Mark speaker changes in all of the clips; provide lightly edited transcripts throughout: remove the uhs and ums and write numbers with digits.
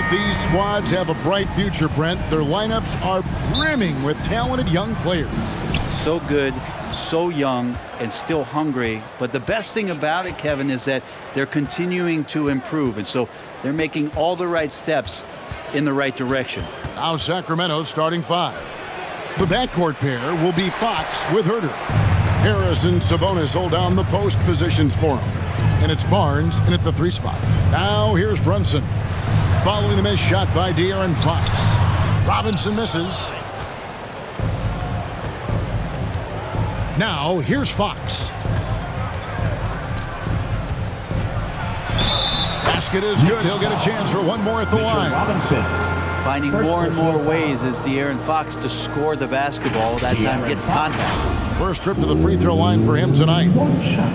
Speaker 1: Both these squads have a bright future, Brent. Their lineups are brimming with talented young players.
Speaker 2: So good, so young, and still hungry. But the best thing about it, Kevin, is that they're continuing to improve. And so they're making all the right steps in the right direction.
Speaker 1: Now Sacramento's starting five. The backcourt pair will be Fox with Herter. Harris and Sabonis hold down the post positions for him. And it's Barnes in at the 3 spot. Now here's Brunson. Following the missed shot by De'Aaron Fox. Robinson misses. Now here's Fox. Basket is good. He'll get a chance for one more at the line.
Speaker 3: Robinson.
Speaker 2: Finding more and more ways as De'Aaron Fox to score the basketball. That time gets contact.
Speaker 1: First trip to the free throw line for him tonight.
Speaker 3: One shot.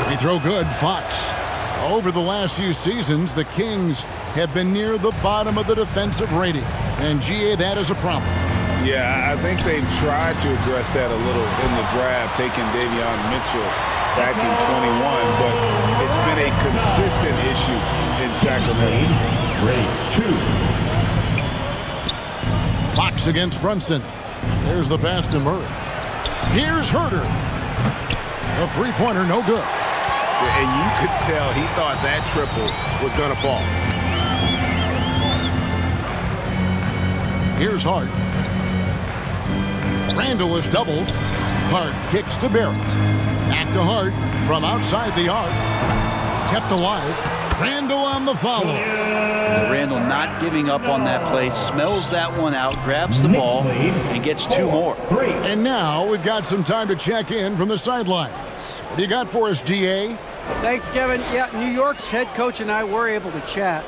Speaker 1: Free throw good, Fox. Over the last few seasons, the Kings have been near the bottom of the defensive rating. And GA, that is a problem.
Speaker 4: Yeah, I think they've tried to address that a little in the draft, taking Davion Mitchell back in 21, but it's been a consistent issue in Sacramento.
Speaker 3: Grade 2.
Speaker 1: Fox against Brunson. There's the pass to Murray. Here's Herter. The three-pointer, no good.
Speaker 4: And you could tell he thought that triple was going to fall.
Speaker 1: Here's Hart. Randall is doubled. Hart kicks to Barrett. Back to Hart from outside the arc. Kept alive. Randall on the follow.
Speaker 2: Randall not giving up on that play. Smells that one out. Grabs the ball and gets 2 more.
Speaker 1: And now we've got some time to check in from the sidelines. What do you got for us, GA?
Speaker 5: Thanks, Kevin. Yeah, New York's head coach and I were able to chat.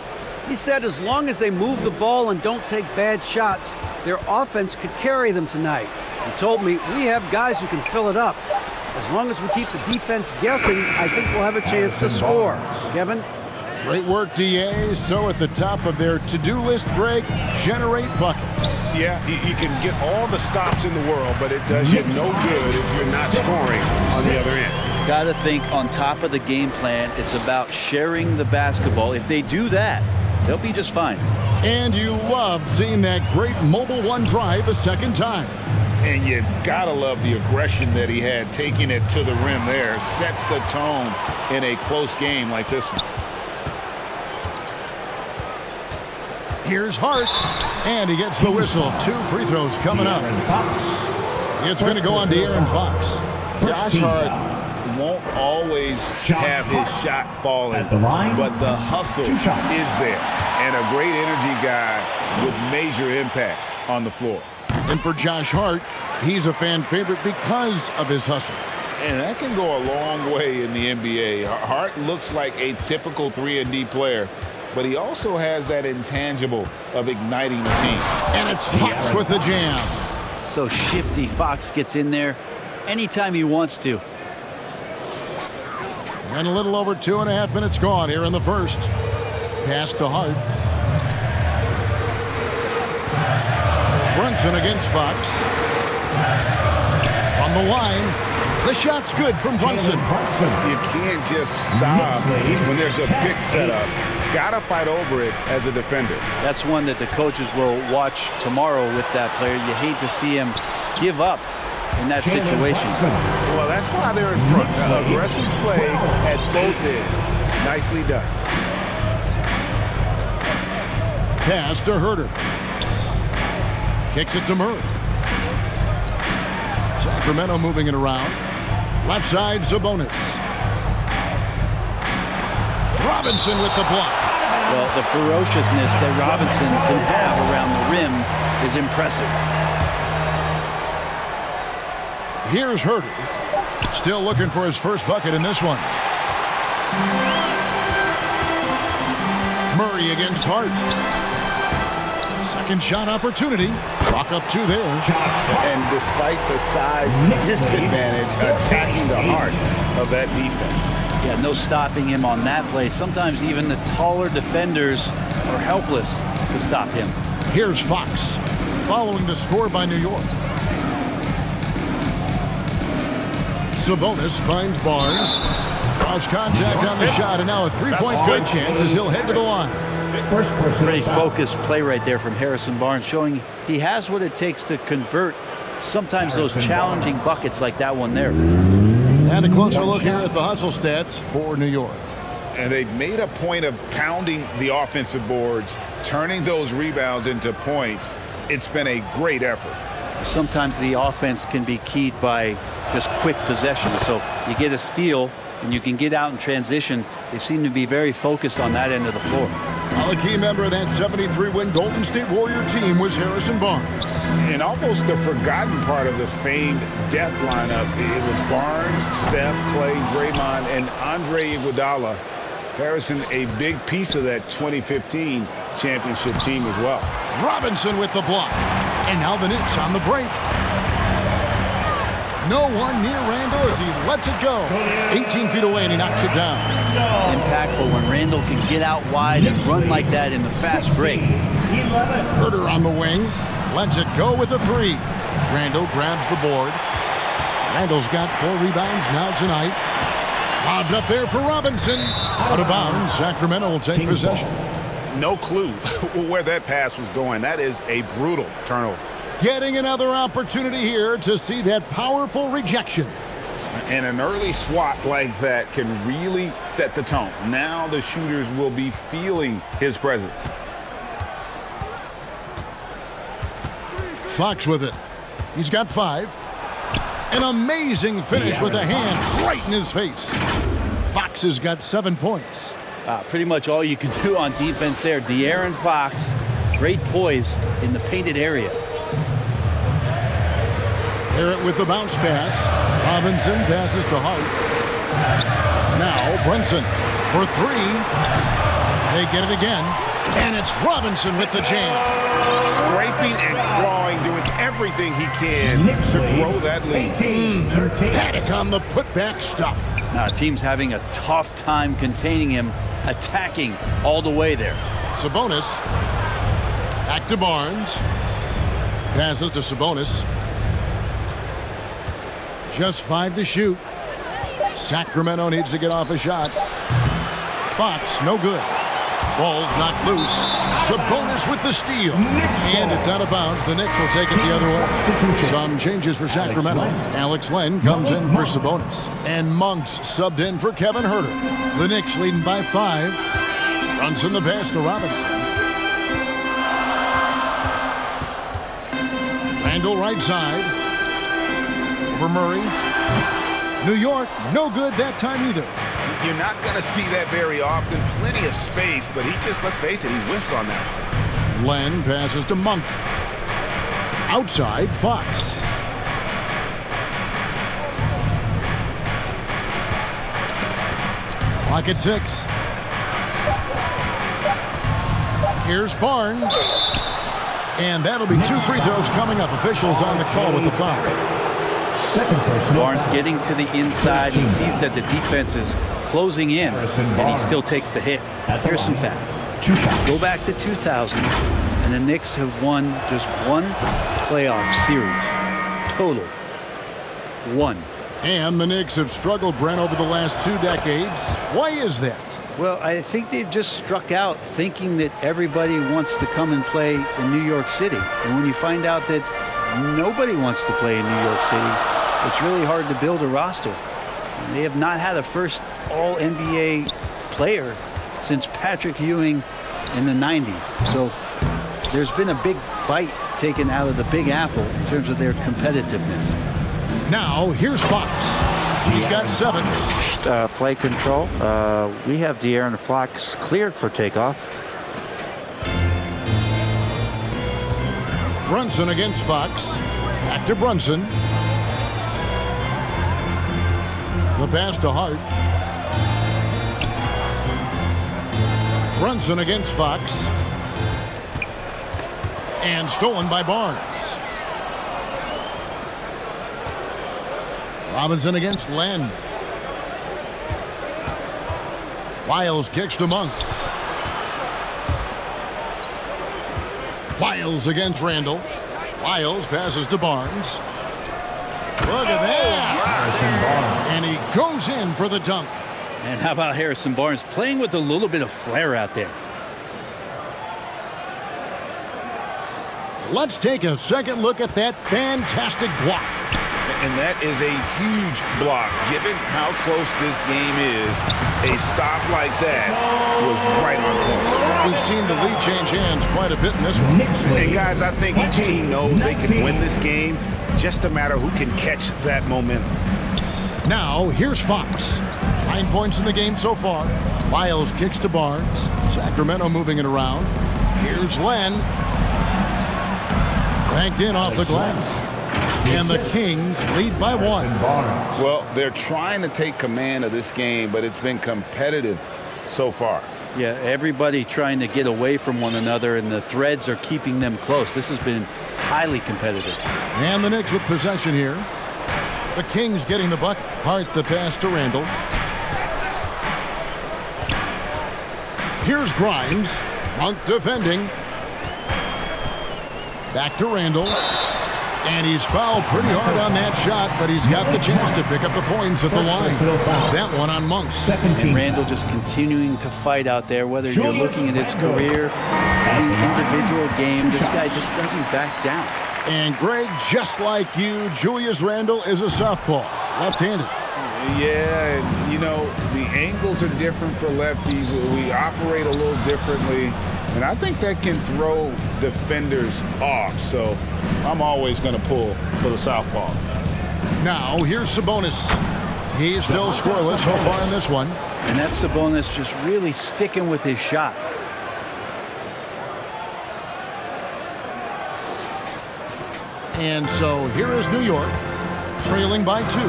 Speaker 5: He said as long as they move the ball and don't take bad shots, their offense could carry them tonight. He told me we have guys who can fill it up. As long as we keep the defense guessing, I think we'll have a chance to score. Kevin?
Speaker 1: Great work, DA. So at the top of their to-do list, Greg, generate buckets.
Speaker 4: Yeah, you can get all the stops in the world, but it does you no good if you're not scoring on the other end.
Speaker 2: Got to think on top of the game plan, it's about sharing the basketball. If they do that, they'll be just fine.
Speaker 1: And you love seeing that great mobile one drive a second time.
Speaker 4: And you gotta love the aggression that he had, taking it to the rim there. Sets the tone in a close game like this one.
Speaker 1: Here's Hart, and he gets the whistle. 2 free throws coming up. It's going to go on De'Aaron Fox.
Speaker 4: Josh Hart won't always have his shot falling, but the hustle is there. And a great energy guy with major impact on the floor.
Speaker 1: And for Josh Hart, he's a fan favorite because of his hustle.
Speaker 4: And that can go a long way in the NBA. Hart looks like a typical 3-and-D player, but he also has that intangible of igniting the team.
Speaker 1: And it's Fox with the jam.
Speaker 2: So shifty. Fox gets in there anytime he wants to.
Speaker 1: And a little over 2.5 minutes gone here in the first. Pass to Hart. Brunson against Fox. From the line. The shot's good from Brunson.
Speaker 4: You can't just stop when there's a pick set up. Gotta fight over it as a defender.
Speaker 2: That's one that the coaches will watch tomorrow with that player. You hate to see him give up in that situation.
Speaker 4: Well, that's why they're in front. Aggressive play at both ends. Nicely done.
Speaker 1: Pass to Herter. Kicks it to Murray. Sacramento moving it around. Left side, Sabonis. Robinson with the block.
Speaker 2: Well, the ferociousness that Robinson can have around the rim is impressive.
Speaker 1: Here's Herter. Still looking for his first bucket in this one. Murray against Hart. Second shot opportunity. Chalk up 2 there.
Speaker 4: And despite the size disadvantage, attacking the heart of that defense.
Speaker 2: Yeah, no stopping him on that play. Sometimes even the taller defenders are helpless to stop him.
Speaker 1: Here's Fox, following the score by New York. Sabonis finds Barnes. Lost contact on the shot, and now a three-point good chance as he'll head to the line.
Speaker 2: Pretty focused play right there from Harrison Barnes, showing he has what it takes to convert sometimes those challenging buckets like that one there.
Speaker 1: And a closer look here at the hustle stats for New York.
Speaker 4: And they've made a point of pounding the offensive boards, turning those rebounds into points. It's been a great effort.
Speaker 2: Sometimes the offense can be keyed by just quick possession. So you get a steal and you can get out in transition. They seem to be very focused on that end of the floor.
Speaker 1: Well, a key member of that 73-win Golden State Warrior team was Harrison Barnes.
Speaker 4: And almost the forgotten part of the famed death lineup, it was Barnes, Steph, Clay, Draymond, and Andre Iguodala. Harrison, a big piece of that 2015 championship team as well.
Speaker 1: Robinson with the block. And now the Knicks on the break. No one near Randall as he lets it go. 18 feet away and he knocks it down.
Speaker 2: Impactful when Randall can get out wide and run like that in the fast break.
Speaker 1: Herder on the wing. Lets it go with a three. Randall grabs the board. Randall's got 4 rebounds now tonight. Lobbed up there for Robinson. Out of bounds. Sacramento will take possession.
Speaker 4: No clue where that pass was going. That is a brutal turnover.
Speaker 1: Getting another opportunity here to see that powerful rejection.
Speaker 4: And an early swat like that can really set the tone. Now the shooters will be feeling his presence.
Speaker 1: Fox with it. He's got 5. An amazing finish with a hand right in his face. Fox has got 7 points.
Speaker 2: Pretty much all you can do on defense there. De'Aaron Fox, great poise in the painted area.
Speaker 1: Barrett with the bounce pass. Robinson passes to Hart. Now Brunson for 3. They get it again. And it's Robinson with the jam.
Speaker 4: Scraping and clawing, doing everything he can to grow that lead.
Speaker 1: Emphatic on the putback stuff.
Speaker 2: Now, team's having a tough time containing him, attacking all the way there.
Speaker 1: Sabonis. Back to Barnes. Passes to Sabonis. Just 5 to shoot. Sacramento needs to get off a shot. Fox, no good. Ball's knocked loose. Sabonis with the steal. And it's out of bounds. The Knicks will take it the other way. Some changes for Sacramento. Alex Len comes in for Sabonis. And Monk's subbed in for Kevin Herter. The Knicks leading by 5. Runs in the pass to Robinson. Randall right side. Over Murray. New York, no good that time either.
Speaker 4: You're not going to see that very often. Plenty of space, but he just, let's face it, he whiffs on that.
Speaker 1: Len passes to Monk. Outside, Fox. Clock at 6. Here's Barnes. And that'll be 2 free throws coming up. Officials on the call with the foul.
Speaker 2: Barnes getting to the inside. He sees that the defense is closing in, and he still takes the hit. Here's some facts. Go back to 2000, and the Knicks have won just 1 playoff series. Total. 1.
Speaker 1: And the Knicks have struggled, Brent, over the last 2 decades. Why is that?
Speaker 2: Well, I think they've just struck out thinking that everybody wants to come and play in New York City. And when you find out that nobody wants to play in New York City, it's really hard to build a roster. They have not had a first All-NBA player since Patrick Ewing in the 90s. So there's been a big bite taken out of the Big Apple in terms of their competitiveness.
Speaker 1: Now, here's Fox. He's got 7.
Speaker 6: Play control. We have De'Aaron Fox cleared for takeoff.
Speaker 1: Brunson against Fox. Back to Brunson. The pass to Hart. Brunson against Fox. And stolen by Barnes. Robinson against Len. Wiles kicks to Monk. Wiles against Randall. Wiles passes to Barnes. Look at that. And he goes in for the dunk.
Speaker 2: And how about Harrison Barnes playing with a little bit of flair out there?
Speaker 1: Let's take a second look at that fantastic block.
Speaker 4: And that is a huge block. Given how close this game is, a stop like that was right on point.
Speaker 1: We've seen the lead change hands quite a bit in this one.
Speaker 4: And guys, I think each team knows they can win this game. Just a matter who can catch that momentum.
Speaker 1: Now, here's Fox. 9 points in the game so far. Lyles kicks to Barnes. Sacramento moving it around. Here's Len. Banked in off the glass. And the Kings lead by 1.
Speaker 4: Well, they're trying to take command of this game, but it's been competitive so far.
Speaker 2: Yeah, everybody trying to get away from one another, and the threads are keeping them close. This has been highly competitive.
Speaker 1: And the Knicks with possession here. The Kings getting the bucket. Hart the pass to Randall. Here's Grimes. Monk defending. Back to Randall. And he's fouled pretty hard on that shot, but he's got the chance to pick up the points at the line. That one on Monk.
Speaker 2: And Randall just continuing to fight out there, whether you're looking at his career, any individual game, this guy just doesn't back down.
Speaker 1: And Greg, just like you, Julius Randle is a southpaw, left-handed.
Speaker 4: Yeah, and you know, the angles are different for lefties. We operate a little differently. And I think that can throw defenders off. So I'm always going to pull for the southpaw.
Speaker 1: Now, here's Sabonis. He's still scoreless so far in this one.
Speaker 2: And that's Sabonis just really sticking with his shot.
Speaker 1: And so here is New York, trailing by 2.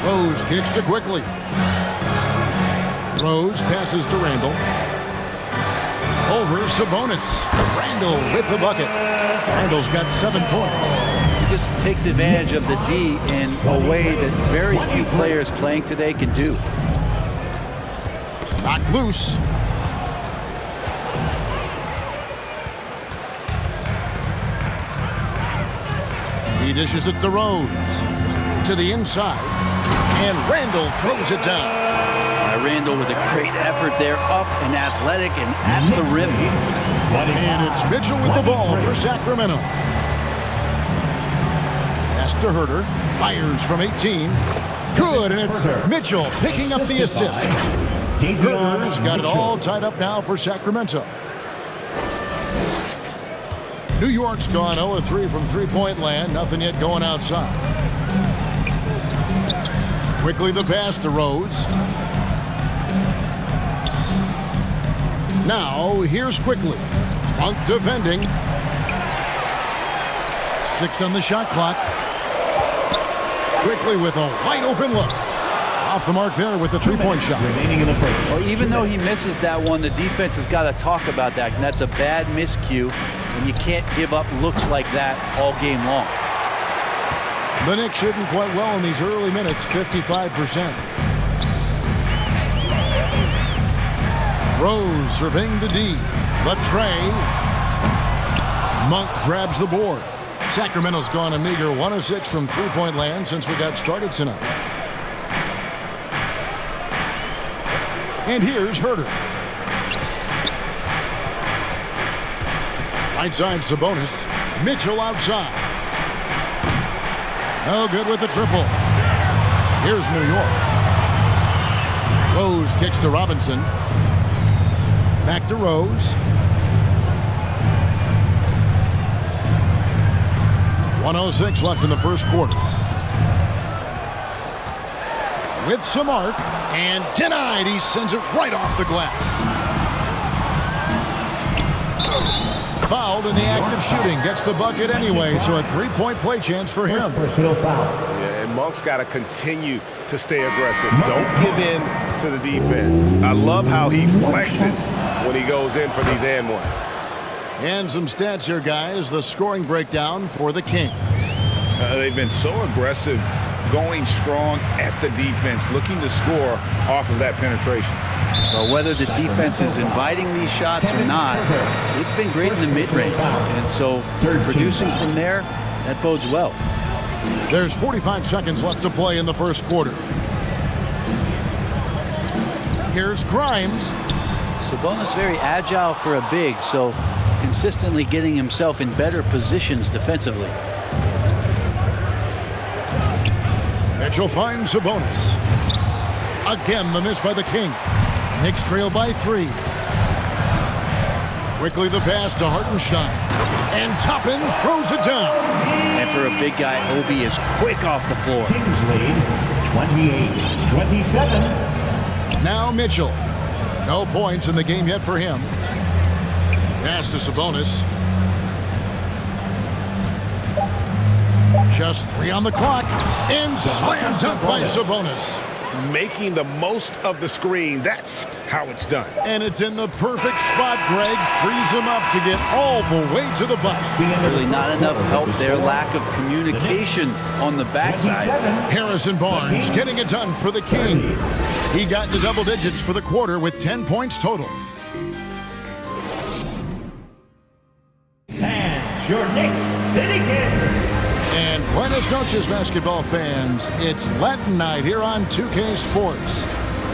Speaker 1: Rose kicks to quickly. Rose passes to Randall. Over Sabonis. Randall with the bucket. Randall's got 7 points.
Speaker 2: He just takes advantage of the D in a way that very few players playing today can do.
Speaker 1: Knocked loose. He dishes it to Rose. To the inside. And Randall throws it down.
Speaker 2: Randall with a great effort there, up and athletic and at the rim.
Speaker 1: And it's Mitchell with the ball for Sacramento. Pass to Herter. Fires from 18. Good, and it's Mitchell picking up the assist. Herter's got it all tied up now for Sacramento. New York's gone 0-3 from three-point land. Nothing yet going outside. Quickly the pass to Rose. Now, here's quickly. Monk defending. 6 on the shot clock. Quickly with a wide open look. Off the mark there with the three-point shot.
Speaker 2: Well, even though he misses that one, the defense has got to talk about that. And that's a bad miscue. And you can't give up looks like that all game long.
Speaker 1: The Knicks shooting quite well in these early minutes, 55%. Rose surveying the D. The tray. Monk grabs the board. Sacramento's gone a meager 1 of 6 from three-point land since we got started tonight. And here's Herter. Right side Sabonis. Mitchell outside. No good with the triple. Here's New York. Rose kicks to Robinson. Back to Rose. 1:06 left in the first quarter. With some arc, and denied. He sends it right off the glass. Fouled in the act of shooting. Gets the bucket anyway, so a three-point play chance for him.
Speaker 4: Yeah, and Monk's got to continue to stay aggressive. Don't give in to the defense. I love how he flexes when he goes in for these and ones.
Speaker 1: And some stats here, guys. The scoring breakdown for the Kings.
Speaker 4: They've been so aggressive, going strong at the defense, looking to score off of that penetration.
Speaker 2: Well, whether the defense is inviting these shots or not, they've been great in the mid-range. And so producing from there, that bodes well.
Speaker 1: There's 45 seconds left to play in the first quarter. Here's Grimes.
Speaker 2: Sabonis very agile for a big, so consistently getting himself in better positions defensively.
Speaker 1: Mitchell finds Sabonis. Again, the miss by the Kings. Knicks trail by 3. Quickly the pass to Hartenstein. And Toppin throws it down.
Speaker 2: And for a big guy, Obi is quick off the floor.
Speaker 3: Kings lead 28-27.
Speaker 1: Now Mitchell. No points in the game yet for him. Pass to Sabonis. Just 3 on the clock. And slam dunk by Sabonis.
Speaker 4: Making the most of the screen. That's how it's done.
Speaker 1: And it's in the perfect spot. Greg frees him up to get all the way to the bucket.
Speaker 2: Really not enough help there. Lack of communication on the backside.
Speaker 1: Harrison Barnes getting it done for the King. He got into double digits for the quarter with 10 points total.
Speaker 3: And your Knicks City Kings.
Speaker 1: And buenas noches, basketball fans. It's Latin night here on 2K Sports.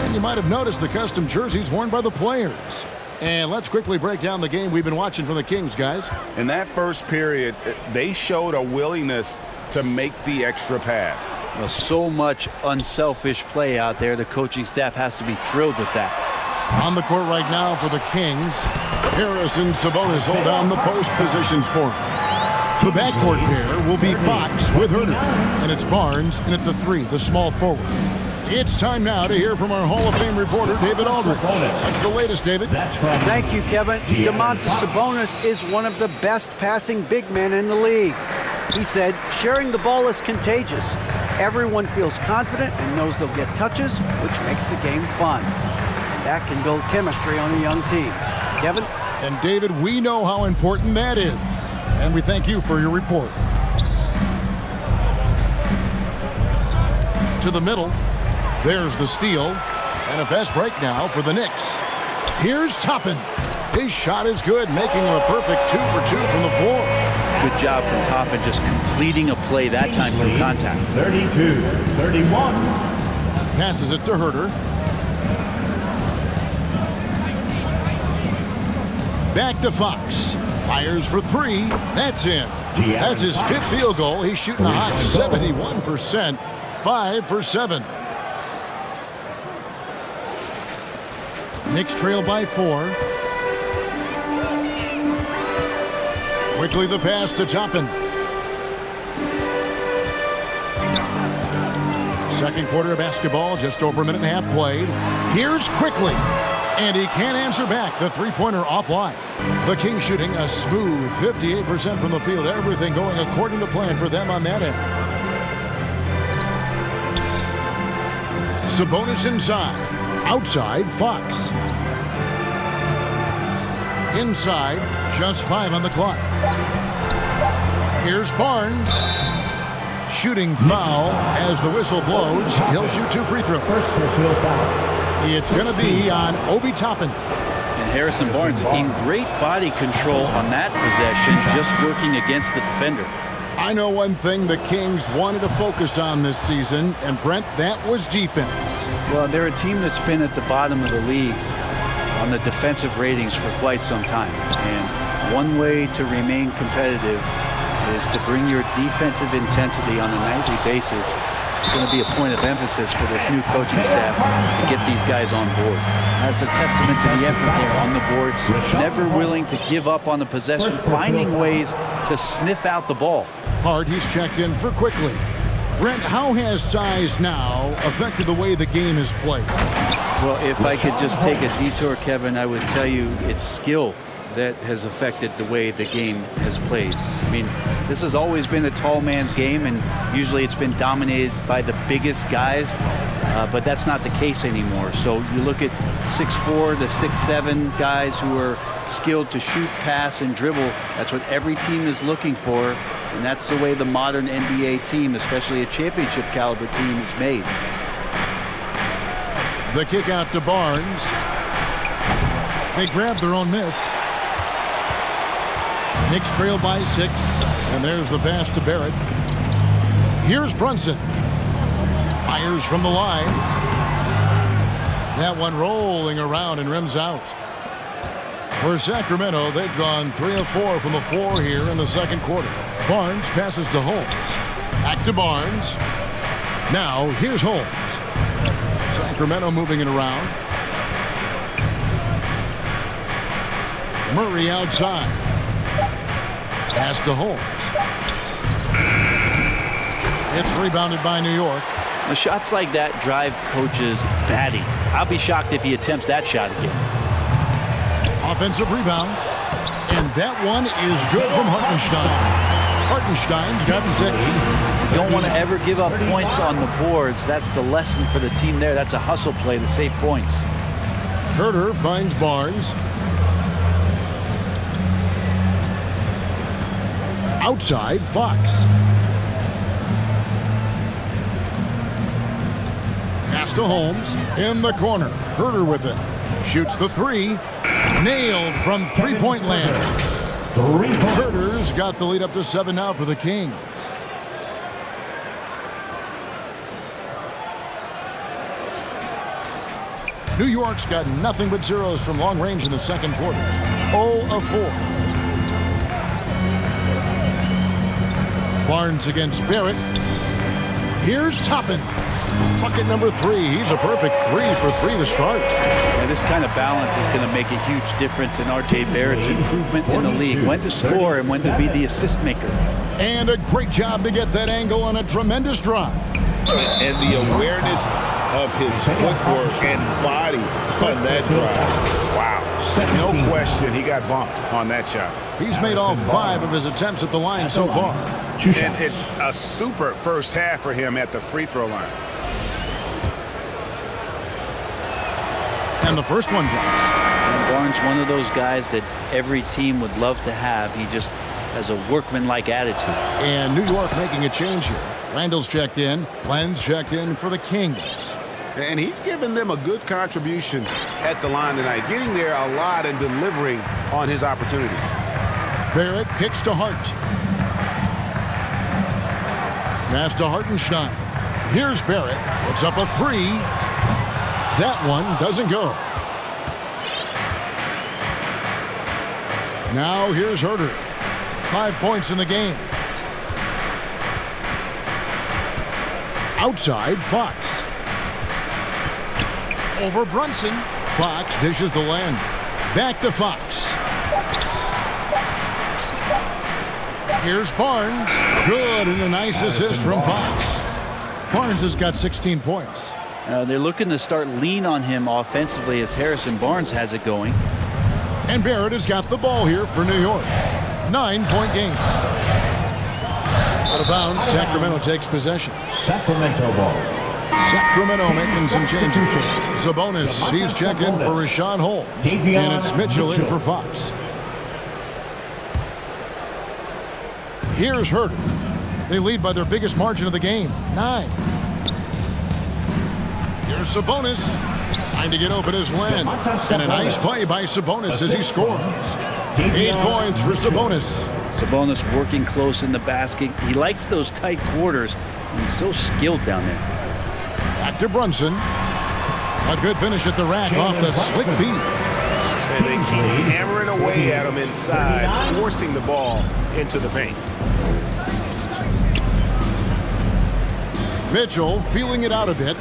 Speaker 1: And you might have noticed the custom jerseys worn by the players. And let's quickly break down the game we've been watching from the Kings, guys.
Speaker 4: In that first period, they showed a willingness to make the extra pass.
Speaker 2: Well, so much unselfish play out there. The coaching staff has to be thrilled with that.
Speaker 1: On the court right now for the Kings, Harris and Sabonis hold down the post positions for him. The backcourt pair will be Fox with Herter, and it's Barnes in at the 3, the small forward. It's time now to hear from our Hall of Fame reporter, David Aldridge. That's the latest, David.
Speaker 5: Thank you, Kevin. Domantas Sabonis is one of the best passing big men in the league. He said, sharing the ball is contagious. Everyone feels confident and knows they'll get touches, which makes the game fun. And that can build chemistry on a young team. Kevin?
Speaker 1: And David, we know how important that is. And we thank you for your report. To the middle. There's the steal. And a fast break now for the Knicks. Here's Toppin. His shot is good, making him a perfect 2 for 2 from the floor.
Speaker 2: Good job from Toppin just completing a play that time through contact.
Speaker 3: 32-31.
Speaker 1: Passes it to Herter. Back to Fox. Fires for 3. That's in. That's his 5th field goal. He's shooting a hot 71%. 5 for 7. Knicks trail by 4. Quickly the pass to Toppin. Second quarter of basketball, just over a minute and a half played. Here's Quickly. And he can't answer back. The three-pointer offline. The Kings shooting a smooth 58% from the field. Everything going according to plan for them on that end. Sabonis inside. Outside, Fox. Inside, just 5 on the clock. Here's Barnes. Shooting foul as the whistle blows. He'll shoot 2 free throws.
Speaker 3: First personal foul.
Speaker 1: It's going to be on Obi Toppin.
Speaker 2: And Harrison Barnes in great body control on that possession, just working against the defender.
Speaker 1: I know one thing the Kings wanted to focus on this season, and Brent, that was defense.
Speaker 2: Well, they're a team that's been at the bottom of the league on the defensive ratings for quite some time. And one way to remain competitive is to bring your defensive intensity on a nightly basis. It's going to be a point of emphasis for this new coaching staff to get these guys on board. That's a testament to the effort there on the boards. Never willing to give up on the possession, finding ways to sniff out the ball.
Speaker 1: Hard, he's checked in for Quickly. Brent, how has size now affected the way the game is played?
Speaker 2: Well, if I could just take a detour, Kevin, I would tell you it's skill that has affected the way the game has played. I mean, this has always been a tall man's game, and usually it's been dominated by the biggest guys, but that's not the case anymore. So you look at 6'4" to 6'7" guys who are skilled to shoot, pass, and dribble. That's what every team is looking for, and that's the way the modern NBA team, especially a championship caliber team, is made.
Speaker 1: The kick out to Barnes. They grab their own miss. Knicks trail by 6, and there's the pass to Barrett. Here's Brunson. Fires from the line. That one rolling around and rims out. For Sacramento, they've gone 3 of 4 from the floor here in the second quarter. Barnes passes to Holmes. Back to Barnes. Now, here's Holmes. Sacramento moving it around. Murray outside. Pass to Holmes. It's rebounded by New York.
Speaker 2: Now, shots like that drive coaches batty. I'll be shocked if he attempts that shot again.
Speaker 1: Offensive rebound. And that one is good from Hartenstein. Hartenstein's got 6.
Speaker 2: You don't want to ever give up points on the boards. That's the lesson for the team there. That's a hustle play to save points.
Speaker 1: Herter finds Barnes. Outside, Fox. Pass to Holmes. In the corner. Herter with it. Shoots the 3. Nailed from three-point land. Herter's got the lead up to 7 now for the Kings. New York's got nothing but zeros from long range in the second quarter. 0 of 4. Barnes against Barrett. Here's Toppin. Bucket number 3. He's a perfect 3 for 3 to start.
Speaker 2: And this kind of balance is going to make a huge difference in R.J. Barrett's improvement in the league. When to score and when to be the assist maker.
Speaker 1: And a great job to get that angle on a tremendous drop.
Speaker 4: And the awareness of his footwork and body on that drive. Wow. No question he got bumped on that shot.
Speaker 1: He's made all 5 of his attempts at the line so far.
Speaker 4: And it's a super first half for him at the free throw line.
Speaker 1: And the first one drops.
Speaker 2: And Barnes, one of those guys that every team would love to have. He just has a workman-like attitude.
Speaker 1: And New York making a change here. Randall's checked in. Len's checked in for the Kings.
Speaker 4: And he's given them a good contribution at the line tonight, getting there a lot and delivering on his opportunities.
Speaker 1: Barrett kicks to Hart. Pass to Hartenstein. Here's Barrett. Puts up a 3. That one doesn't go. Now here's Herter. 5 points in the game. Outside, Fox. Over Brunson. Fox dishes the Len. Back to Fox. Here's Barnes. Good, and a nice assist from Fox. Barnes has got 16 points.
Speaker 2: They're looking to start lean on him offensively as Harrison Barnes has it going.
Speaker 1: And Barrett has got the ball here for New York. 9-point game. Out of bounds, Sacramento takes possession.
Speaker 3: Sacramento ball.
Speaker 1: Sacramento making some changes. Sabonis, he's checked in for Rashawn Holmes. And it's Mitchell in for Fox. Here's Herter. They lead by their biggest margin of the game, 9. Here's Sabonis. Trying to get open as Len. And a nice play by Sabonis as he scores. 8 points for Sabonis.
Speaker 2: Sabonis working close in the basket. He likes those tight quarters, and he's so skilled down there.
Speaker 1: Back to Brunson. A good finish at the rack off the slick feet.
Speaker 4: And they keep hammering away at him inside, forcing the ball into the paint.
Speaker 1: Mitchell feeling it out a bit.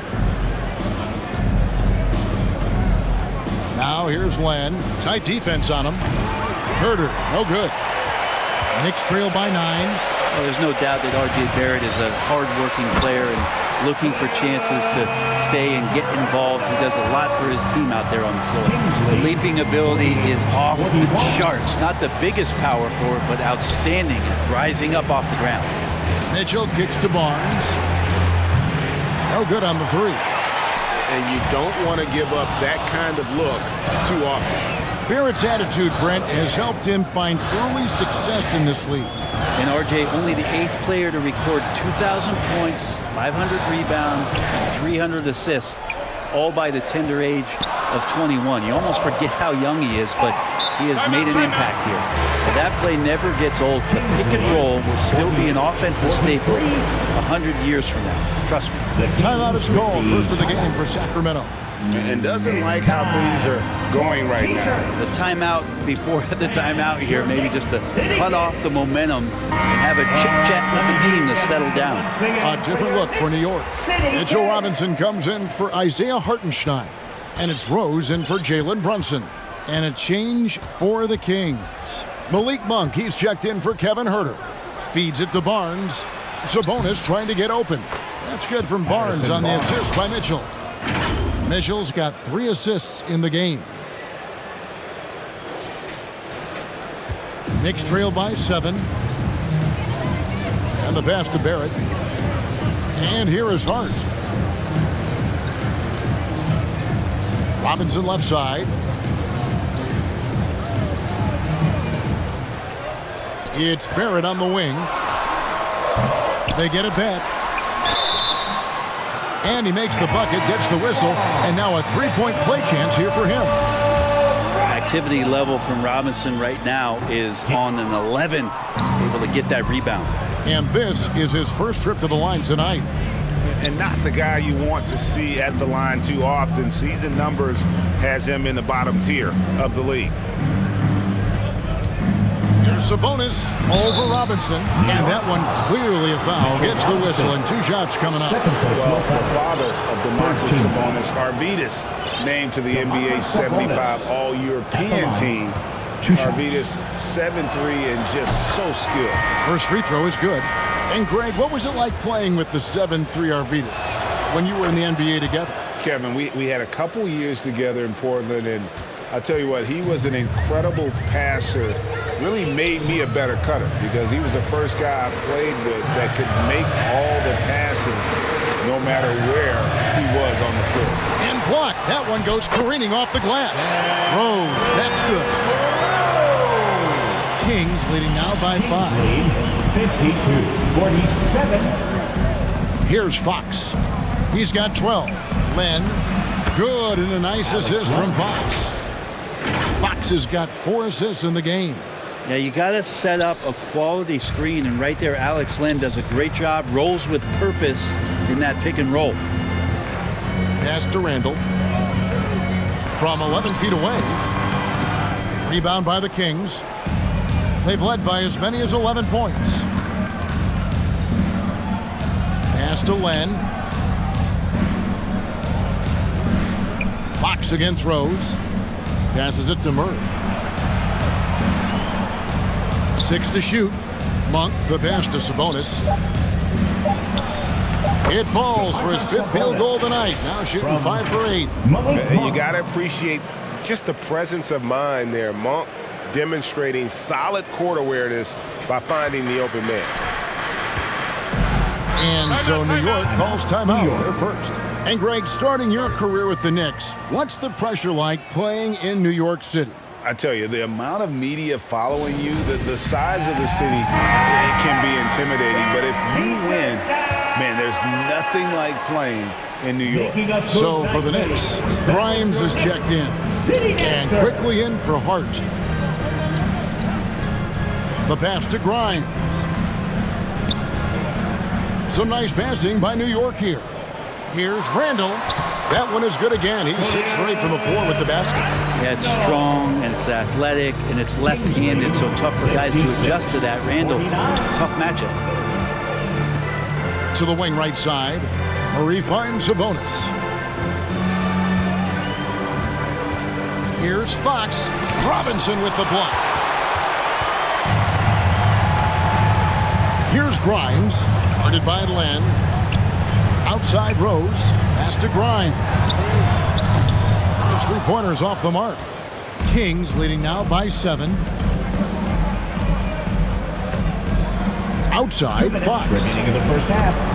Speaker 1: Now here's Len. Tight defense on him. Herter, no good. Knicks trail by 9.
Speaker 2: Well, there's no doubt that R.J. Barrett is a hard-working player and looking for chances to stay and get involved. He does a lot for his team out there on the floor. The leaping ability is off the charts. Not the biggest power forward, but outstanding at rising up off the ground.
Speaker 1: Mitchell kicks to Barnes. No good on the 3.
Speaker 4: And you don't want to give up that kind of look too often.
Speaker 1: Barrett's attitude, Brent, has helped him find early success in this league.
Speaker 2: And R.J. only the 8th player to record 2,000 points, 500 rebounds, and 300 assists, all by the tender age of 21. You almost forget how young he is, but he has made an impact here. That play never gets old. The pick and roll will still be an offensive staple 100 years from now. Trust me.
Speaker 1: Timeout is called. First of the game for Sacramento.
Speaker 4: and doesn't like how things are going right now.
Speaker 2: The timeout before the timeout here, maybe just to cut off the momentum and have a chit-chat with the team to settle down.
Speaker 1: A different look for New York. Mitchell Robinson comes in for Isaiah Hartenstein. And it's Rose in for Jalen Brunson. And a change for the Kings. Malik Monk, he's checked in for Kevin Huerter. Feeds it to Barnes. Sabonis trying to get open. That's good from Barnes on the assist by Mitchell. Mitchell's got 3 assists in the game. Knicks trail by 7. And the pass to Barrett. And here is Hart. Robinson left side. It's Barrett on the wing. They get it back. And he makes the bucket, gets the whistle, and now a 3-point play chance here for him.
Speaker 2: Activity level from Robinson right now is on an 11, able to get that rebound.
Speaker 1: And this is his first trip to the line tonight.
Speaker 4: And not the guy you want to see at the line too often. Season numbers has him in the bottom tier of the league.
Speaker 1: Here's Sabonis over Robinson, and that one clearly a foul. Gets the whistle, and 2 shots coming up.
Speaker 4: Well, the father of Domantas Sabonis, Arvydas, named to the NBA 75 All-European team. Arvydas 7'3" and just so skilled.
Speaker 1: First free throw is good. And Greg, what was it like playing with the 7'3" Arvydas when you were in the NBA together?
Speaker 4: Kevin, we had a couple years together in Portland, and I'll tell you what, he was an incredible passer. Really made me a better cutter because he was the first guy I played with that could make all the passes no matter where he was on the floor.
Speaker 1: And blocked. That one goes careening off the glass. Rose, that's good. Kings leading now by 5.
Speaker 3: 52-47.
Speaker 1: Here's Fox. He's got 12. Len, good, and a nice assist from Fox. Fox has got 4 assists in the game.
Speaker 2: Yeah, you got to set up a quality screen, and right there, Alex Len does a great job, rolls with purpose in that pick and roll.
Speaker 1: Pass to Randall. From 11 feet away. Rebound by the Kings. They've led by as many as 11 points. Pass to Len. Fox again throws. Passes it to Murray. 6 to shoot. Monk, the pass to Sabonis. It falls for his 5th field goal tonight. Now shooting 5 for 8.
Speaker 7: You got to appreciate just the presence of mind there. Monk demonstrating solid court awareness by finding the open man.
Speaker 1: And so New York calls timeout. They're first. And Greg, starting your career with the Knicks, what's the pressure like playing in New York City?
Speaker 4: I tell you, the amount of media following you, the size of the city, it can be intimidating. But if you win, man, there's nothing like playing in New York.
Speaker 1: So for the Knicks, Grimes is checked in. And quickly in for Hart. The pass to Grimes. Some nice passing by New York here. Here's Randall. That one is good again. He's 6 for 8 from the floor with the basket.
Speaker 2: Yeah, it's strong, and it's athletic, and it's left-handed, so tough for guys to adjust to that. Randall, tough matchup.
Speaker 1: To the wing right side. Murray finds Sabonis. Here's Fox. Robinson with the block. Here's Grimes. Guarded by Len. Outside Rose. Pass to Grimes. His 3-pointers off the mark. Kings leading now by 7. Outside Fox.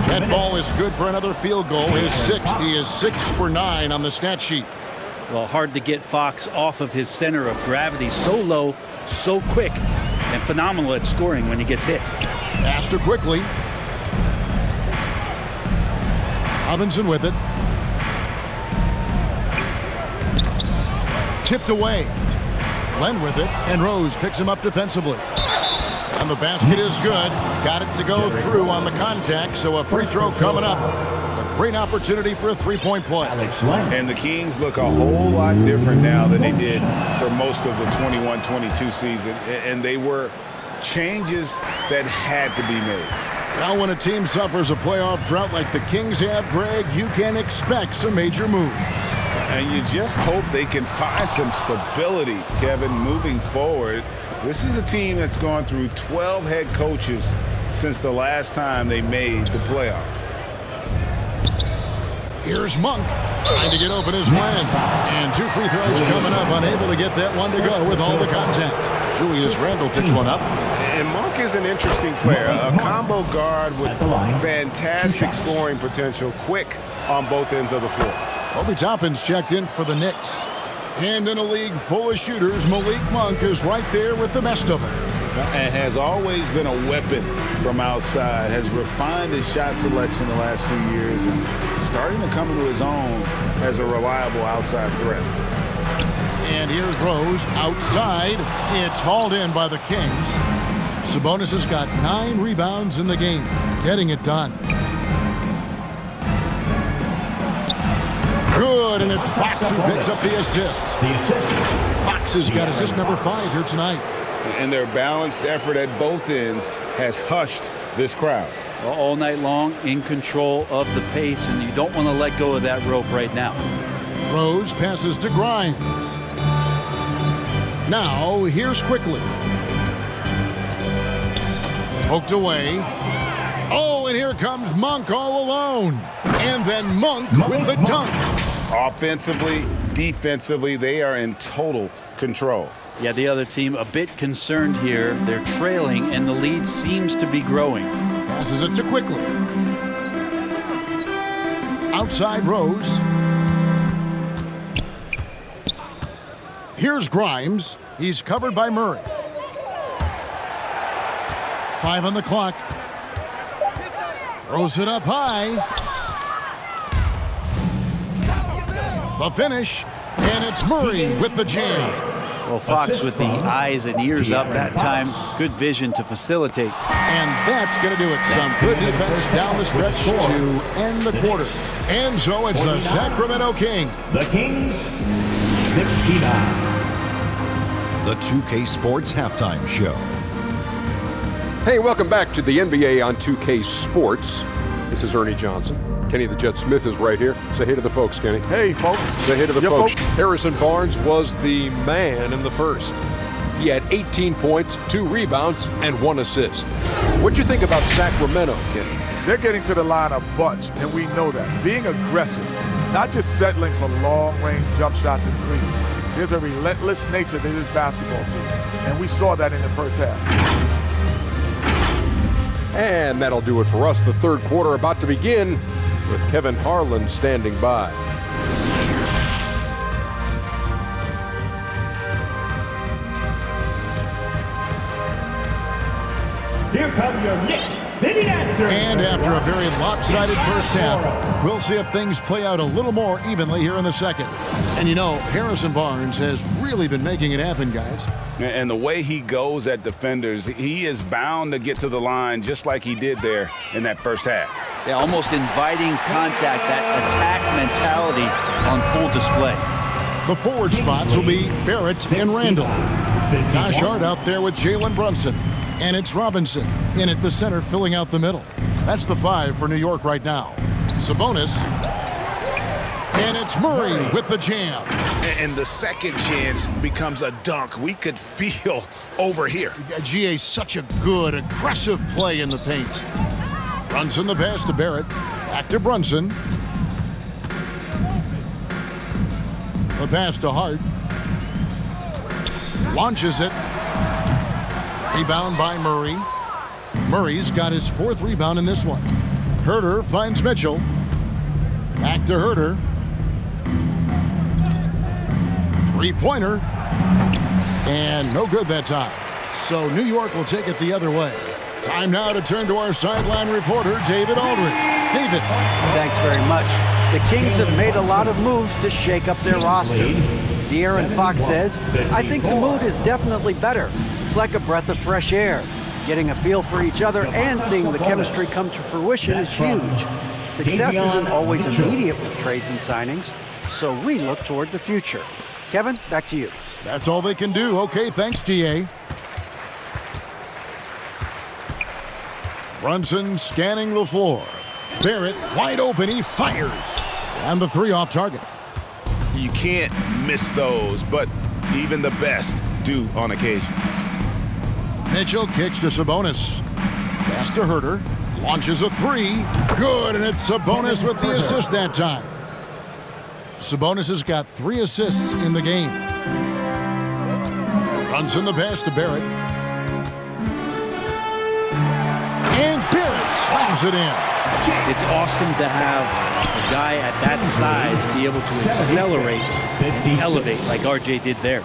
Speaker 1: That ball is good for another field goal. His 6th. He is 6 for 9 on the stat sheet.
Speaker 2: Well, hard to get Fox off of his center of gravity. So low, so quick, and phenomenal at scoring when he gets hit.
Speaker 1: Pass to quickly. Robinson with it. Tipped away. Len with it, and Rose picks him up defensively. And the basket is good. Got it to go through on the contact, so a free throw coming up.
Speaker 4: The
Speaker 1: Great opportunity for a three-point play.
Speaker 4: And the Kings look a whole lot different now than they did for most of the 21-22 season. And they were changes that had to be made.
Speaker 1: Now when a team suffers a playoff drought like the Kings have, Greg, you can expect some major moves.
Speaker 4: And you just hope they can find some stability, Kevin, moving forward. This is a team that's gone through 12 head coaches since the last time they made the playoff.
Speaker 1: Here's Monk trying to get open his man. And 2 free throws coming up, unable to get that one to go with all the contact. Julius Randle picks one up.
Speaker 7: And Monk is an interesting player, a combo guard with fantastic scoring potential, quick on both ends of the floor.
Speaker 1: Obi Toppin's checked in for the Knicks. And in a league full of shooters, Malik Monk is right there with the best of them.
Speaker 4: And has always been a weapon from outside, has refined his shot selection the last few years and starting to come into his own as a reliable outside threat.
Speaker 1: And here's Rose outside. It's hauled in by the Kings. Sabonis has got 9 rebounds in the game, getting it done. Good, and it's Fox who picks up the assist. Fox has got assist number 5 here tonight.
Speaker 4: And their balanced effort at both ends has hushed this crowd.
Speaker 2: All night long, in control of the pace, and you don't want to let go of that rope right now.
Speaker 1: Rose passes to Grimes. Now, here's Quickly. Poked away. Oh, and here comes Monk all alone. And then Monk with the dunk.
Speaker 4: Offensively, defensively, they are in total control.
Speaker 2: Yeah, the other team a bit concerned here. They're trailing, and the lead seems to be growing.
Speaker 1: Passes it to Quickly. Outside Rose. Here's Grimes. He's covered by Murray. 5 on the clock. Throws it up high. The finish, and it's Murray with the jam.
Speaker 2: Well, Fox with the eyes and ears up that time. Good vision to facilitate.
Speaker 1: And that's going to do it. Some good defense down the stretch to end the quarter. And so it's the Sacramento Kings.
Speaker 3: The Kings, 69.
Speaker 8: The 2K Sports Halftime Show.
Speaker 9: Hey, welcome back to the NBA on 2K Sports. This is Ernie Johnson. Kenny the Jet Smith is right here. Say hey to the folks, Kenny.
Speaker 10: Hey, folks.
Speaker 9: Say hey to the folks. Harrison Barnes was the man in the first. He had 18 points, 2 rebounds, and 1 assist. What'd you think about Sacramento, Kenny?
Speaker 10: They're getting to the line a bunch, and we know that. Being aggressive, not just settling for long-range jump shots and threes. There's a relentless nature to this basketball team, and we saw that in the first half.
Speaker 9: And that'll do it for us. The third quarter about to begin with Kevin Harlan standing by.
Speaker 3: Here come your Knicks City Dancers.
Speaker 1: And after a very lopsided first half, we'll see if things play out a little more evenly here in the second. And you know, Harrison Barnes has really been making it happen, guys.
Speaker 4: And the way he goes at defenders, he is bound to get to the line just like he did there in that first half.
Speaker 2: Yeah, almost inviting contact, that attack mentality on full display.
Speaker 1: The forward spots will be Barrett and Randall. Josh Hart out there with Jalen Brunson. And it's Robinson in at the center, filling out the middle. That's the 5 for New York right now. Sabonis. And it's Murray with the jam.
Speaker 7: And the second chance becomes a dunk. We could feel over here.
Speaker 1: GA, such a good, aggressive play in the paint. Brunson the pass to Barrett. Back to Brunson. The pass to Hart. Launches it. Rebound by Murray. Murray's got his 4th rebound in this one. Herter finds Mitchell. Back to Herter. 3-pointer. And no good that time. So New York will take it the other way. Time now to turn to our sideline reporter, David Aldridge. David.
Speaker 5: Thanks very much. The Kings have made a lot of moves to shake up their roster. De'Aaron Fox says, I think the mood is definitely better. It's like a breath of fresh air. Getting a feel for each other and seeing the chemistry come to fruition is huge. Success isn't always immediate with trades and signings, so we look toward the future. Kevin, back to you.
Speaker 1: That's all they can do. Okay, thanks, DA. Brunson scanning the floor. Barrett wide open. He fires. And the three off target.
Speaker 4: You can't miss those, but even the best do on occasion.
Speaker 1: Mitchell kicks to Sabonis. Pass to Herter. Launches a three. Good, and it's Sabonis with the assist that time. Sabonis has got 3 assists in the game. Runs in the pass to Barrett. And Barrett slams it in.
Speaker 2: It's awesome to have a guy at that size be able to accelerate and elevate like RJ did there.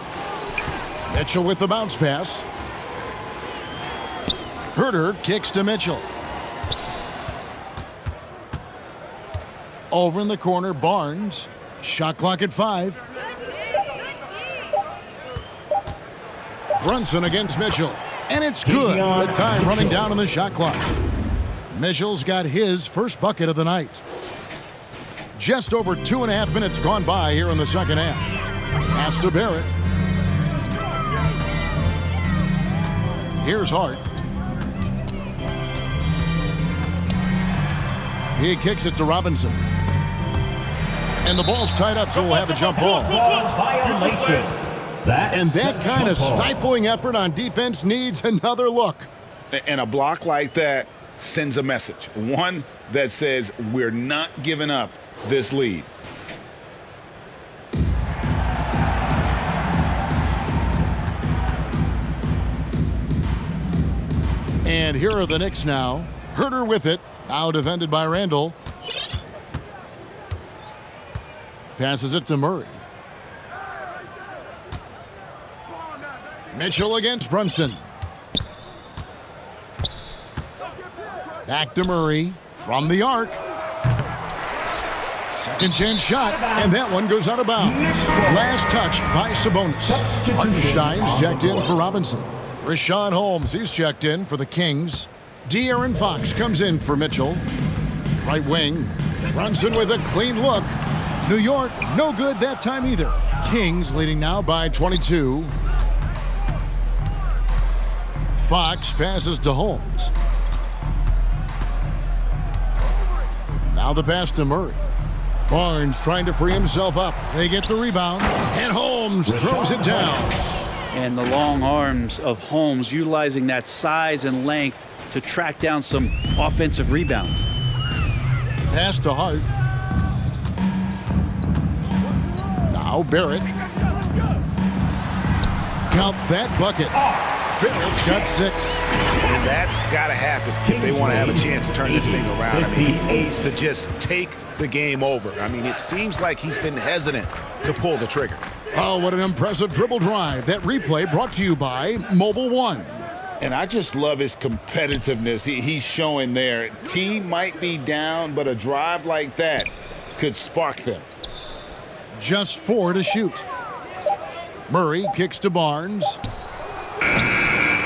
Speaker 1: Mitchell with the bounce pass. Herter kicks to Mitchell. Over in the corner, Barnes. Shot clock at 5. Brunson against Mitchell. And it's good with time running down on the shot clock. Mitchell's got his first bucket of the night. Just over 2.5 minutes gone by here in the second half. Pass to Barrett. Here's Hart. He kicks it to Robinson. And the ball's tied up, so we'll have a jump ball. And that kind of stifling effort on defense needs another look.
Speaker 4: And a block like that sends a message. One that says we're not giving up this lead.
Speaker 1: And here are the Knicks now. Herter with it. Now defended by Randall. Passes it to Murray. Mitchell against Brunson. Back to Murray from the arc. Second chance shot, and that one goes out of bounds. Last touch by Sabonis. Hartenstein's checked in for Robinson. Richaun Holmes, he's checked in for the Kings. De'Aaron Fox comes in for Mitchell. Right wing, Brunson with a clean look. New York, no good that time either. Kings leading now by 22. Fox passes to Holmes. Now the pass to Murray. Barnes trying to free himself up. They get the rebound, and Holmes throws it down.
Speaker 2: And the long arms of Holmes utilizing that size and length to track down some offensive rebound.
Speaker 1: Pass to Hart. Now Barrett. Count that bucket. Barrett's got 6.
Speaker 4: And that's got to happen if they want to have a chance to turn this thing around. I mean, he needs to just take the game over. I mean, it seems like he's been hesitant to pull the trigger.
Speaker 1: Oh, what an impressive dribble drive. That replay brought to you by Mobile One.
Speaker 4: And I just love his competitiveness he's showing there. Team might be down, but a drive like that could spark them.
Speaker 1: Just 4 to shoot. Murray kicks to Barnes.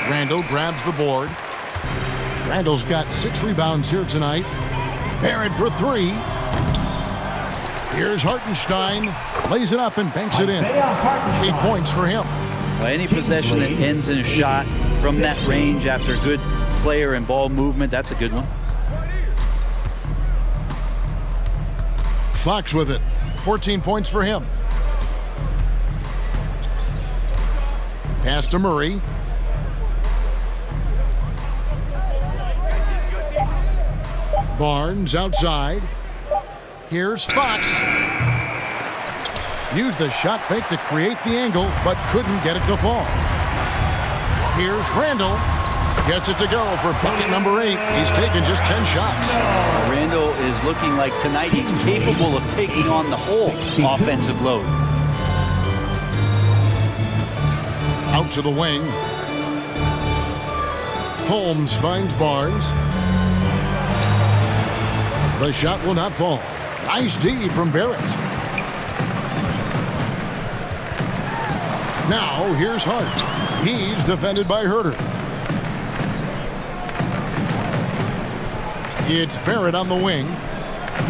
Speaker 1: Randall grabs the board. Randall's got 6 rebounds here tonight. Barrett for 3. Here's Hartenstein. Lays it up and banks it in. 8 points for him.
Speaker 2: Well, any possession that ends in a shot from that range after good player and ball movement, that's a good one.
Speaker 1: Fox with it. 14 points for him. Pass to Murray. Barnes outside. Here's Fox. Used the shot fake to create the angle, but couldn't get it to fall. Here's Randall. Gets it to go for bucket number 8. He's taken just 10 shots.
Speaker 2: Randall is looking like tonight he's capable of taking on the whole offensive load.
Speaker 1: Out to the wing. Holmes finds Barnes. The shot will not fall. Nice D from Barrett. Now here's Hart. He's defended by Herter. It's Barrett on the wing.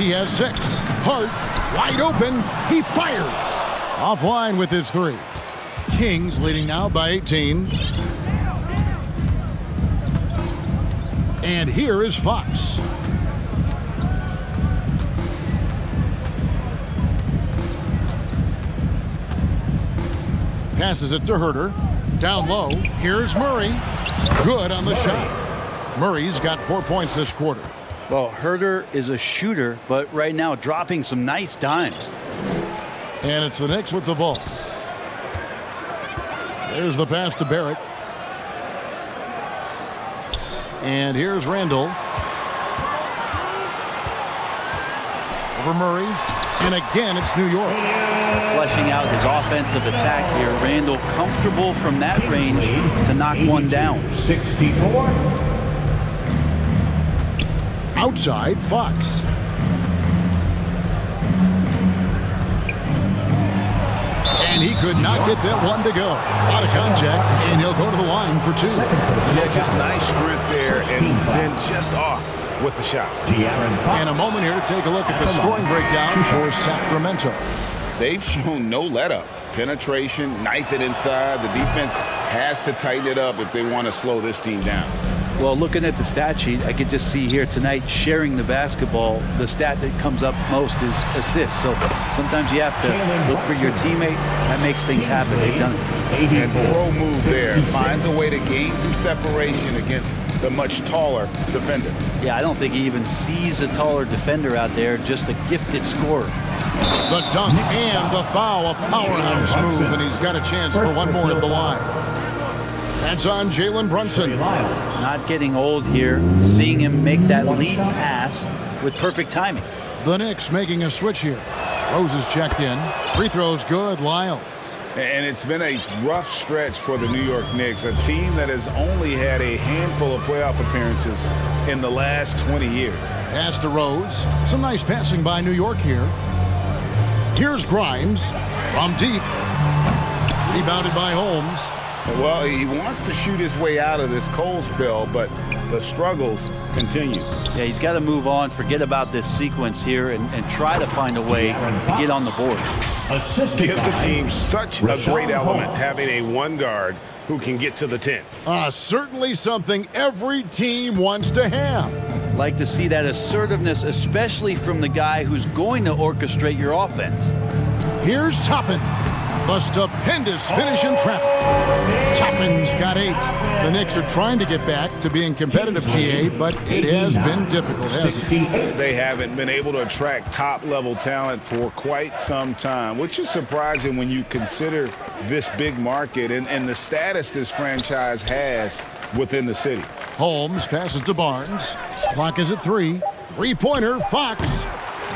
Speaker 1: He has 6. Hart, wide open. He fires. Offline with his 3. Kings leading now by 18. And here is Fox. Passes it to Herter. Down low. Here's Murray. Good on the shot. Murray's got 4 points this quarter.
Speaker 2: Well, Herter is a shooter, but right now dropping some nice dimes.
Speaker 1: And it's the Knicks with the ball. There's the pass to Barrett. And here's Randall. Over Murray. And again, it's New York.
Speaker 2: Fleshing out his offensive attack here. Randall comfortable from that range to knock one down.
Speaker 3: 64.
Speaker 1: Outside, Fox. And he could not get that one to go. Out of contact, and he'll go to the line for 2.
Speaker 7: Yeah, just nice strength there, and then just off with the shot.
Speaker 1: And a moment here to take a look at the scoring breakdown for Sacramento.
Speaker 4: They've shown no let-up. Penetration, knife it inside. The defense has to tighten it up if they want to slow this team down.
Speaker 2: Well, looking at the stat sheet, I could just see here tonight sharing the basketball. The stat that comes up most is assists. So sometimes you have to look for your teammate. That makes things happen. They've done it.
Speaker 4: And pro move there. Finds a way to gain some separation against the much taller defender.
Speaker 2: Yeah, I don't think he even sees a taller defender out there. Just a gifted scorer.
Speaker 1: The dunk and the foul. A powerhouse move, and he's got a chance for one more at the line. That's on Jalen Brunson.
Speaker 2: Not getting old here. Seeing him make that lead pass with perfect timing.
Speaker 1: The Knicks making a switch here. Rose is checked in. Free throws good. Lyles.
Speaker 4: And it's been a rough stretch for the New York Knicks, a team that has only had a handful of playoff appearances in the last 20 years.
Speaker 1: Pass to Rose. Some nice passing by New York here. Here's Grimes from deep. Rebounded by Holmes.
Speaker 4: Well, he wants to shoot his way out of this cold spell, but the struggles continue.
Speaker 2: Yeah, he's got to move on, forget about this sequence here, and try to find a way to get on the board.
Speaker 7: Gives the team such a great element having a one guard who can get to the 10.
Speaker 1: Certainly something every team wants to have.
Speaker 2: Like to see that assertiveness, especially from the guy who's going to orchestrate your offense.
Speaker 1: Here's Toppin. The stupendous finish in traffic. Toppin's got 8. The Knicks are trying to get back to being competitive, GA, but it has been difficult, hasn't it?
Speaker 4: They haven't been able to attract top-level talent for quite some time, which is surprising when you consider this big market and the status this franchise has within the city.
Speaker 1: Holmes passes to Barnes. Clock is at 3. Three-pointer, Fox.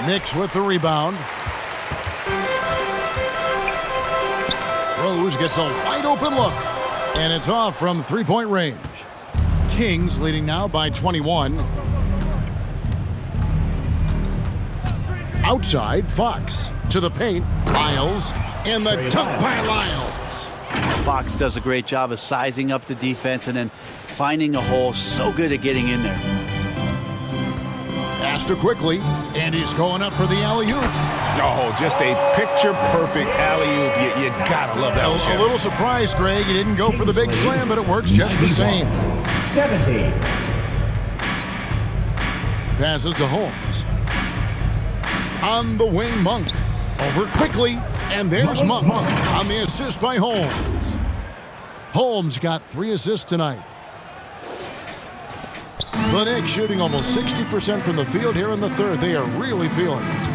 Speaker 1: Knicks with the rebound. Rose gets a wide-open look, and it's off from three-point range. Kings leading now by 21. Outside, Fox to the paint. Lyles, and the dunk by Lyles.
Speaker 2: Fox does a great job of sizing up the defense and then finding a hole. So good at getting in there.
Speaker 1: Pastor quickly, and he's going up for the alley-oop.
Speaker 7: Oh, just a picture-perfect alley-oop. You gotta love that one.
Speaker 1: A little surprised, Greg. He didn't go for the big slam, but it works just the same.
Speaker 3: 70.
Speaker 1: Passes to Holmes. On the wing, Monk. Over quickly, and there's Monk on the assist by Holmes. Holmes got 3 assists tonight. The Knicks shooting almost 60% from the field here in the third. They are really feeling it.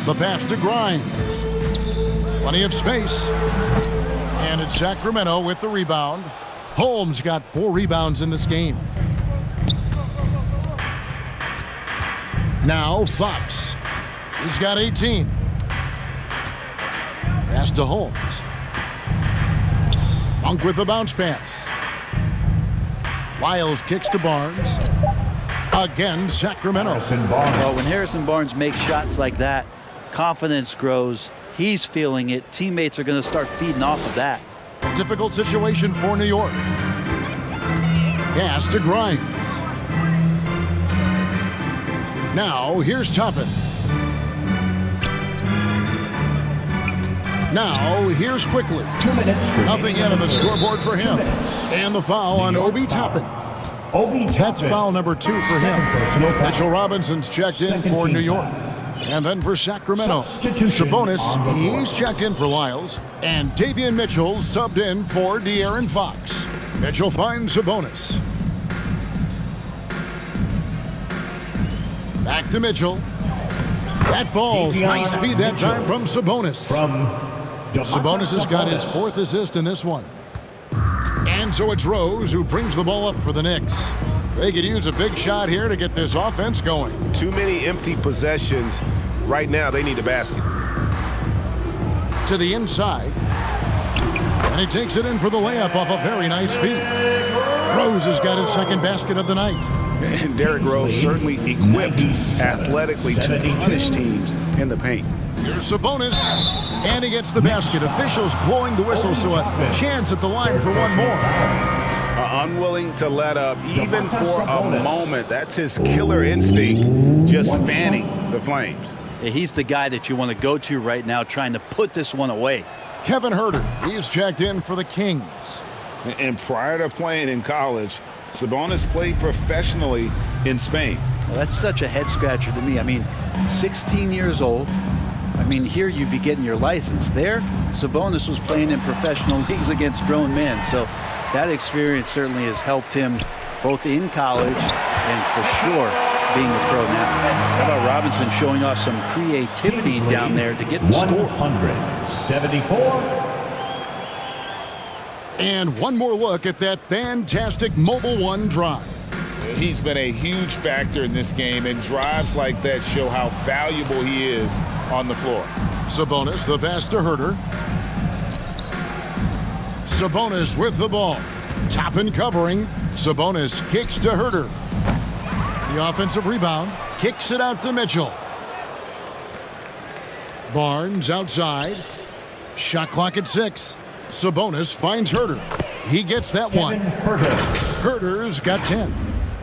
Speaker 1: The pass to Grimes. Plenty of space. And it's Sacramento with the rebound. Holmes got 4 rebounds in this game. Now Fox. He's got 18. Pass to Holmes. Monk with the bounce pass. Lyles kicks to Barnes. Again, Sacramento.
Speaker 2: Well, when Harrison Barnes makes shots like that, confidence grows. He's feeling it. Teammates are going to start feeding off of that.
Speaker 1: Difficult situation for New York. Pass to Grimes. Now, here's Toppin. Now, here's Quickly.
Speaker 3: 2 minutes.
Speaker 1: Nothing yet on the scoreboard for him. And the foul on Obi Toppin. That's foul number 2 for him. Mitchell Robinson's checked in for New York. And then for Sacramento, Sabonis, he's checked in for Lyles. And Davion Mitchell subbed in for De'Aaron Fox. Mitchell finds Sabonis. Back to Mitchell. That falls. Nice feed that time from Sabonis. Sabonis has got his 4th assist in this one. And so it's Rose who brings the ball up for the Knicks. They could use a big shot here to get this offense going.
Speaker 7: Too many empty possessions. Right now, they need a basket.
Speaker 1: To the inside. And he takes it in for the layup off a very nice feed. Rose has got his 2nd basket of the night.
Speaker 4: And Derrick Rose certainly equipped athletically to punish teams in the paint.
Speaker 1: Here's Sabonis. And he gets the basket. Officials blowing the whistle, so a chance at the line for one more.
Speaker 4: Unwilling to let up even for a moment. That's his killer instinct, just fanning the flames.
Speaker 2: Yeah, he's the guy that you want to go to right now, trying to put this one away.
Speaker 1: Kevin Huerter, he's checked in for the Kings.
Speaker 4: And prior to playing in college, Sabonis played professionally in Spain.
Speaker 2: Well, that's such a head scratcher to me. I mean, 16 years old. I mean, here you'd be getting your license. There, Sabonis was playing in professional leagues against grown men. So that experience certainly has helped him both in college and for sure being a pro now. How about Robinson showing off some creativity down there to get the score?
Speaker 3: 174.
Speaker 1: And one more look at that fantastic Mobile One drive.
Speaker 4: He's been a huge factor in this game, and drives like that show how valuable he is on the floor.
Speaker 1: Sabonis, the pass to Huerter. Sabonis with the ball. Toppin covering. Sabonis kicks to Huerter. The offensive rebound. Kicks it out to Mitchell. Barnes outside. Shot clock at 6. Sabonis finds Huerter. He gets that one. Huerter's got 10.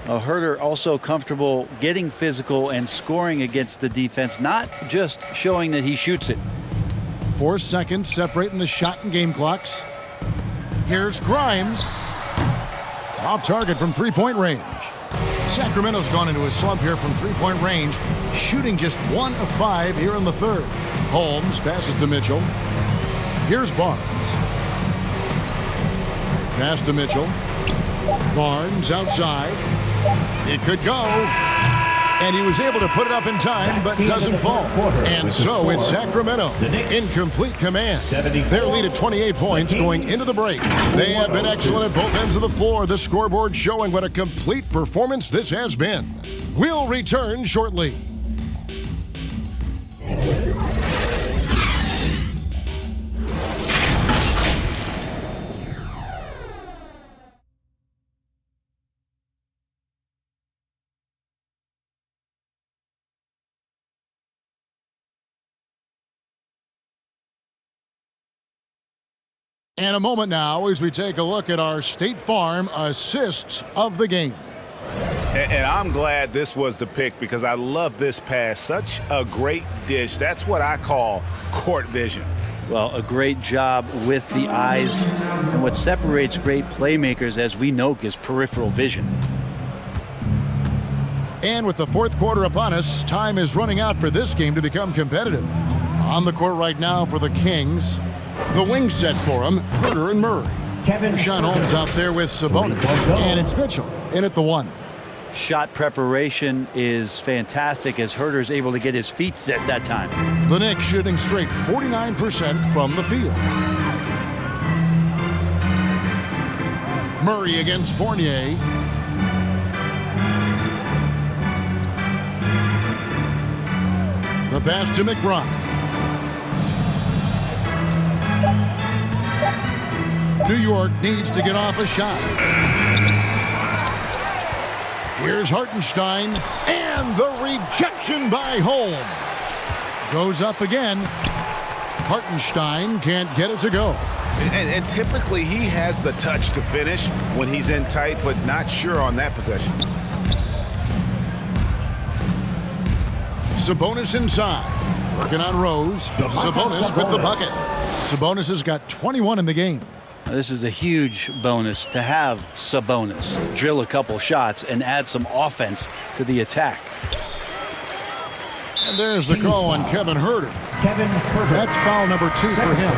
Speaker 2: Huerter also comfortable getting physical and scoring against the defense, not just showing that he shoots it.
Speaker 1: 4 seconds separating the shot and game clocks. Here's Grimes. Off target from 3-point range. Sacramento's gone into a slump here from 3-point range, shooting just 1 of 5 here in the 3rd. Holmes passes to Mitchell. Here's Barnes. Pass to Mitchell. Barnes outside. It could go. And he was able to put it up in time, but doesn't fall. And so it's Sacramento in complete command. Their lead at 28 points going into the break. They have been excellent at both ends of the floor. The scoreboard showing what a complete performance this has been. We'll return shortly. And a moment now as we take a look at our State Farm assists of the game.
Speaker 4: And I'm glad this was the pick because I love this pass. Such a great dish. That's what I call court vision.
Speaker 2: Well, a great job with the eyes. And what separates great playmakers, as we know, is peripheral vision.
Speaker 1: And with the 4th quarter upon us, time is running out for this game to become competitive. On the court right now for the Kings. The wing set for him, Huerter and Murray. Rashawn Holmes out there with Sabonis. And it's Mitchell in at the 1.
Speaker 2: Shot preparation is fantastic as Huerter's able to get his feet set that time.
Speaker 1: The Knicks shooting straight 49% from the field. Murray against Fournier. The pass to McBride. New York needs to get off a shot. Here's Hartenstein, and the rejection by Holmes. Goes up again. Hartenstein can't get it to go.
Speaker 4: And typically he has the touch to finish when he's in tight, but not sure on that possession.
Speaker 1: Sabonis inside. Working on Rose. Sabonis with the bucket. Sabonis has got 21 in the game.
Speaker 2: This is a huge bonus to have Sabonis drill a couple shots and add some offense to the attack.
Speaker 1: And there's the call on Kevin Huerter. That's foul number 2 for him.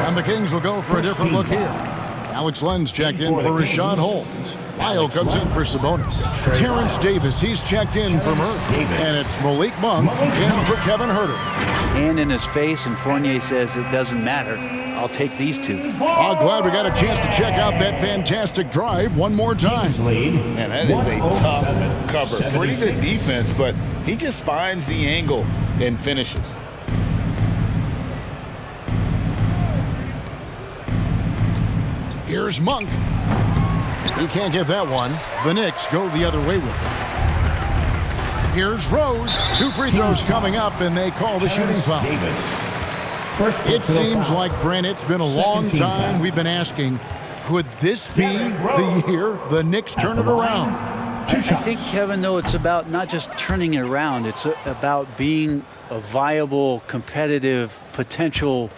Speaker 1: And the Kings will go for a different look here. Alex Len's checked in for Rashad Holmes. Lyle comes in for Sabonis. Terrence Davis, he's checked in for Murray. And it's Malik Monk in for Kevin Huerter.
Speaker 2: Hand in his face, and Fournier says it doesn't matter. I'll take these two.
Speaker 1: Oh, glad we got a chance to check out that fantastic drive one more time.
Speaker 4: Man, that is a tough cover. Pretty good defense, but he just finds the angle and finishes.
Speaker 1: Here's Monk. He can't get that one. The Knicks go the other way with it. Here's Rose. 2 free throws coming up, and they call the shooting foul. It seems like, Brent, it's been a long time we've been asking, could this be the year the Knicks turn it around?
Speaker 2: I think, Kevin, though, it's about not just turning it around. It's about being a viable, competitive, potential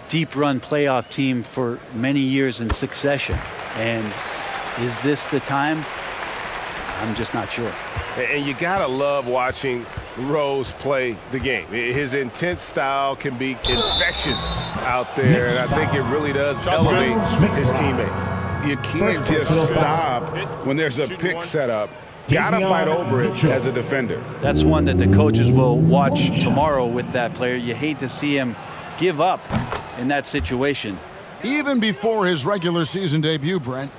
Speaker 2: deep run playoff team for many years in succession. And is this the time? I'm just not sure.
Speaker 7: And you gotta love watching Rose play the game. His intense style can be infectious out there, and I think it really does elevate his teammates.
Speaker 4: You can't just stop when there's a pick set up. Gotta fight over it as a defender.
Speaker 2: That's one that the coaches will watch tomorrow with that player. You hate to see him give up in that situation.
Speaker 1: Even before his regular season debut, Brent,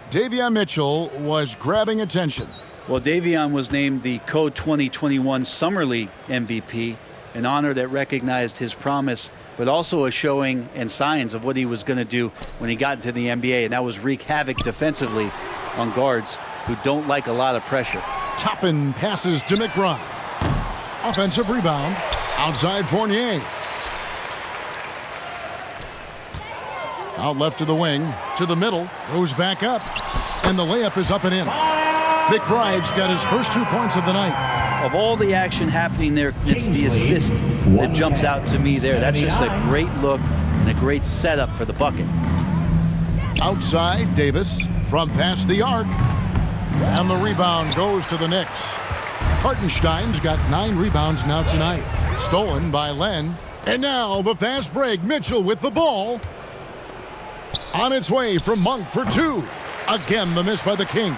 Speaker 1: Davion Mitchell was grabbing attention.
Speaker 2: Well, Davion was named the Co-2021 Summer League MVP, an honor that recognized his promise, but also a showing and signs of what he was going to do when he got into the NBA, and that was wreak havoc defensively on guards who don't like a lot of pressure.
Speaker 1: Toppin passes to McBride. Offensive rebound. Outside Fournier. Out left to the wing, to the middle, goes back up, and the layup is up and in. McBride's got his first 2 points of the night.
Speaker 2: Of all the action happening there, it's the assist that jumps out to me there. That's just a great look and a great setup for the bucket.
Speaker 1: Outside, Davis from past the arc, and the rebound goes to the Knicks. Hartenstein's got 9 rebounds now tonight. Stolen by Len. And now the fast break. Mitchell with the ball. On its way from Monk for 2. Again, the miss by the Kings.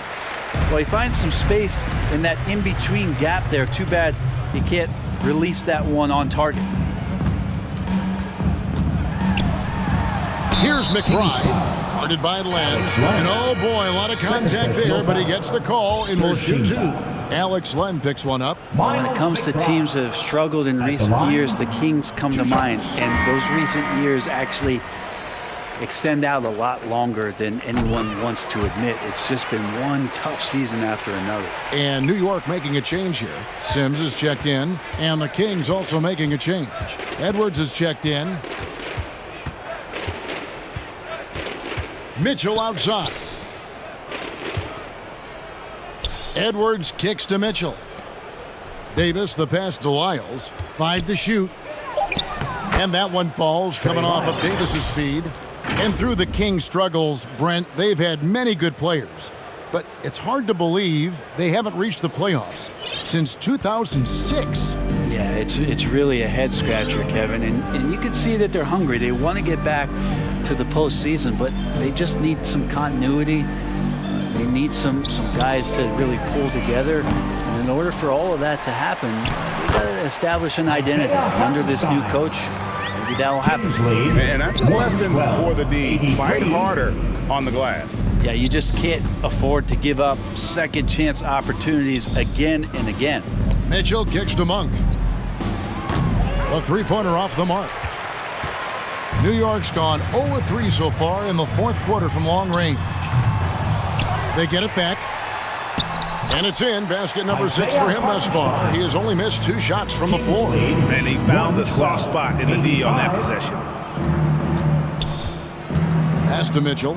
Speaker 2: Well, he finds some space in that in-between gap there. Too bad he can't release that one on target.
Speaker 1: Here's McBride. Guarded by Len. And oh boy, a lot of contact there, but he gets the call and will shoot 2. Alex Len picks one up.
Speaker 2: When it comes to teams that have struggled in recent years, the Kings come to mind. And those recent years actually extend out a lot longer than anyone wants to admit. It's just been one tough season after another.
Speaker 1: And New York making a change here. Sims is checked in, and the Kings also making a change. Edwards is checked in. Mitchell outside. Edwards kicks to Mitchell. Davis, the pass to Lyles. 5 to shoot. And that one falls, coming off of Davis's speed. And through the Kings' struggles, Brent, they've had many good players. But it's hard to believe they haven't reached the playoffs since 2006.
Speaker 2: Yeah, it's really a head-scratcher, Kevin. And you can see that they're hungry. They want to get back to the postseason, but they just need some continuity. They need some guys to really pull together. And in order for all of that to happen, they've got to establish an identity. And under this new coach, maybe that'll happen.
Speaker 4: And that's a lesson for the D. Fight harder on the glass.
Speaker 2: Yeah, you just can't afford to give up second chance opportunities again and again.
Speaker 1: Mitchell kicks to Monk. A three-pointer off the mark. New York's gone 0-3 so far in the fourth quarter from long range. They get it back. And it's in. Basket number 6 for him thus far. He has only missed 2 shots from the floor.
Speaker 4: And he found the soft spot in the D on that possession.
Speaker 1: Pass to Mitchell.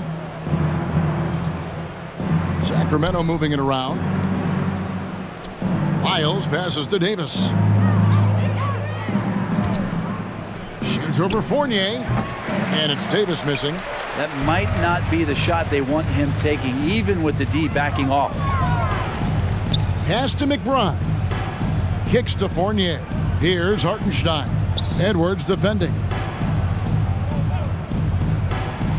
Speaker 1: Sacramento moving it around. Lyles passes to Davis. Fires over Fournier. And it's Davis missing.
Speaker 2: That might not be the shot they want him taking, even with the D backing off.
Speaker 1: Pass to McBride. Kicks to Fournier. Here's Hartenstein. Edwards defending.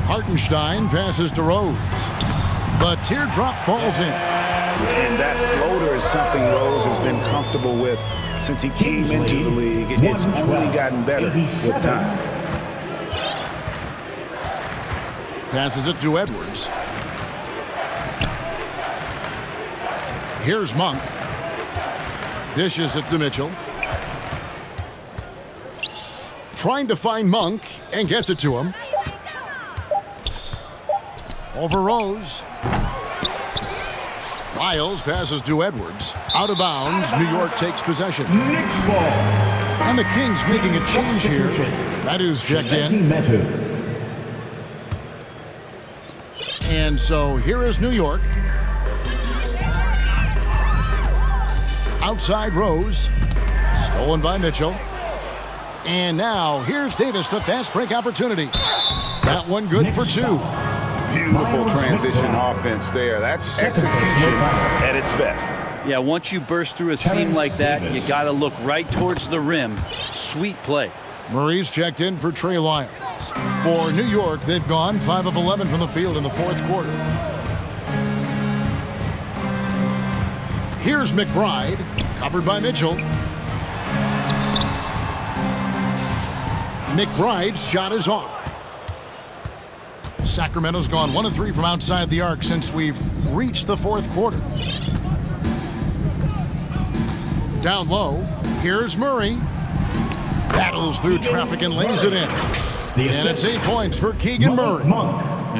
Speaker 1: Hartenstein passes to Rose. The teardrop falls in.
Speaker 4: And that floater is something Rose has been comfortable with since he came into the league. It's only gotten better with time.
Speaker 1: Passes it to Edwards. Here's Monk. Dishes it to Mitchell. Trying to find Monk and gets it to him. Over Rose. Miles passes to Edwards. Out of bounds. New York takes possession. And the Kings making a change here. Meadows checked in. And so here is New York. Outside Rose. Stolen by Mitchell. And now here's Davis, the fast break opportunity. That one good for two.
Speaker 4: Beautiful transition offense there. That's execution at its best.
Speaker 2: Yeah, once you burst through a seam like that, you got to look right towards the rim. Sweet play.
Speaker 1: Murray's checked in for Trey Lyons. For New York, they've gone 5 of 11 from the field in the fourth quarter. Here's McBride, covered by Mitchell. McBride's shot is off. Sacramento's gone 1 of 3 from outside the arc since we've reached the fourth quarter. Down low, here's Murray. Battles through traffic and lays it in. And it's 8 points for Keegan Murray.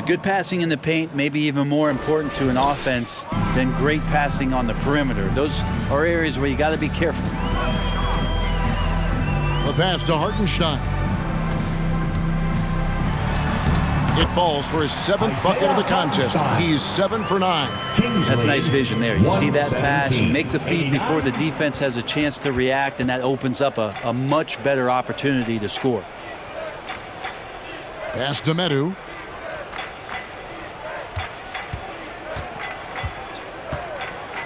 Speaker 2: Good passing in the paint may be even more important to an offense than great passing on the perimeter. Those are areas where you got to be careful.
Speaker 1: The pass to Hartenstein. It falls for his 7th bucket of the contest. He's 7 for 9.
Speaker 2: That's nice vision there. You see that pass, you make the feed before the defense has a chance to react, and that opens up a much better opportunity to score.
Speaker 1: Pass to Medu.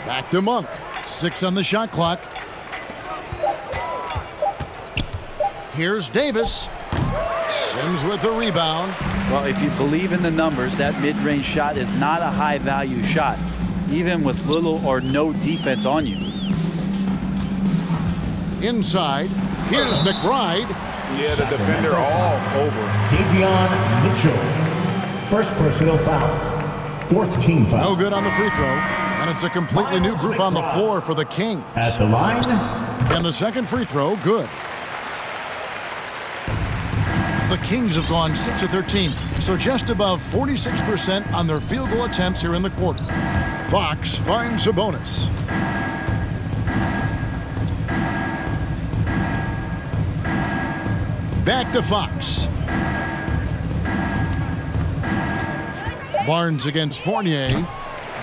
Speaker 1: Back to Monk. 6 on the shot clock. Here's Davis. Sims with the rebound.
Speaker 2: Well, if you believe in the numbers, that mid-range shot is not a high-value shot, even with little or no defense on you.
Speaker 1: Inside, here's McBride.
Speaker 4: Yeah, the defender all over.
Speaker 3: Davion Mitchell. First personal foul. 4th team foul.
Speaker 1: No good on the free throw. And it's a completely new group on the floor for the Kings.
Speaker 3: At the line.
Speaker 1: And the second free throw, good. The Kings have gone 6 of 13, so just above 46% on their field goal attempts here in the quarter. Fox finds Sabonis. Back to Fox. Barnes against Fournier.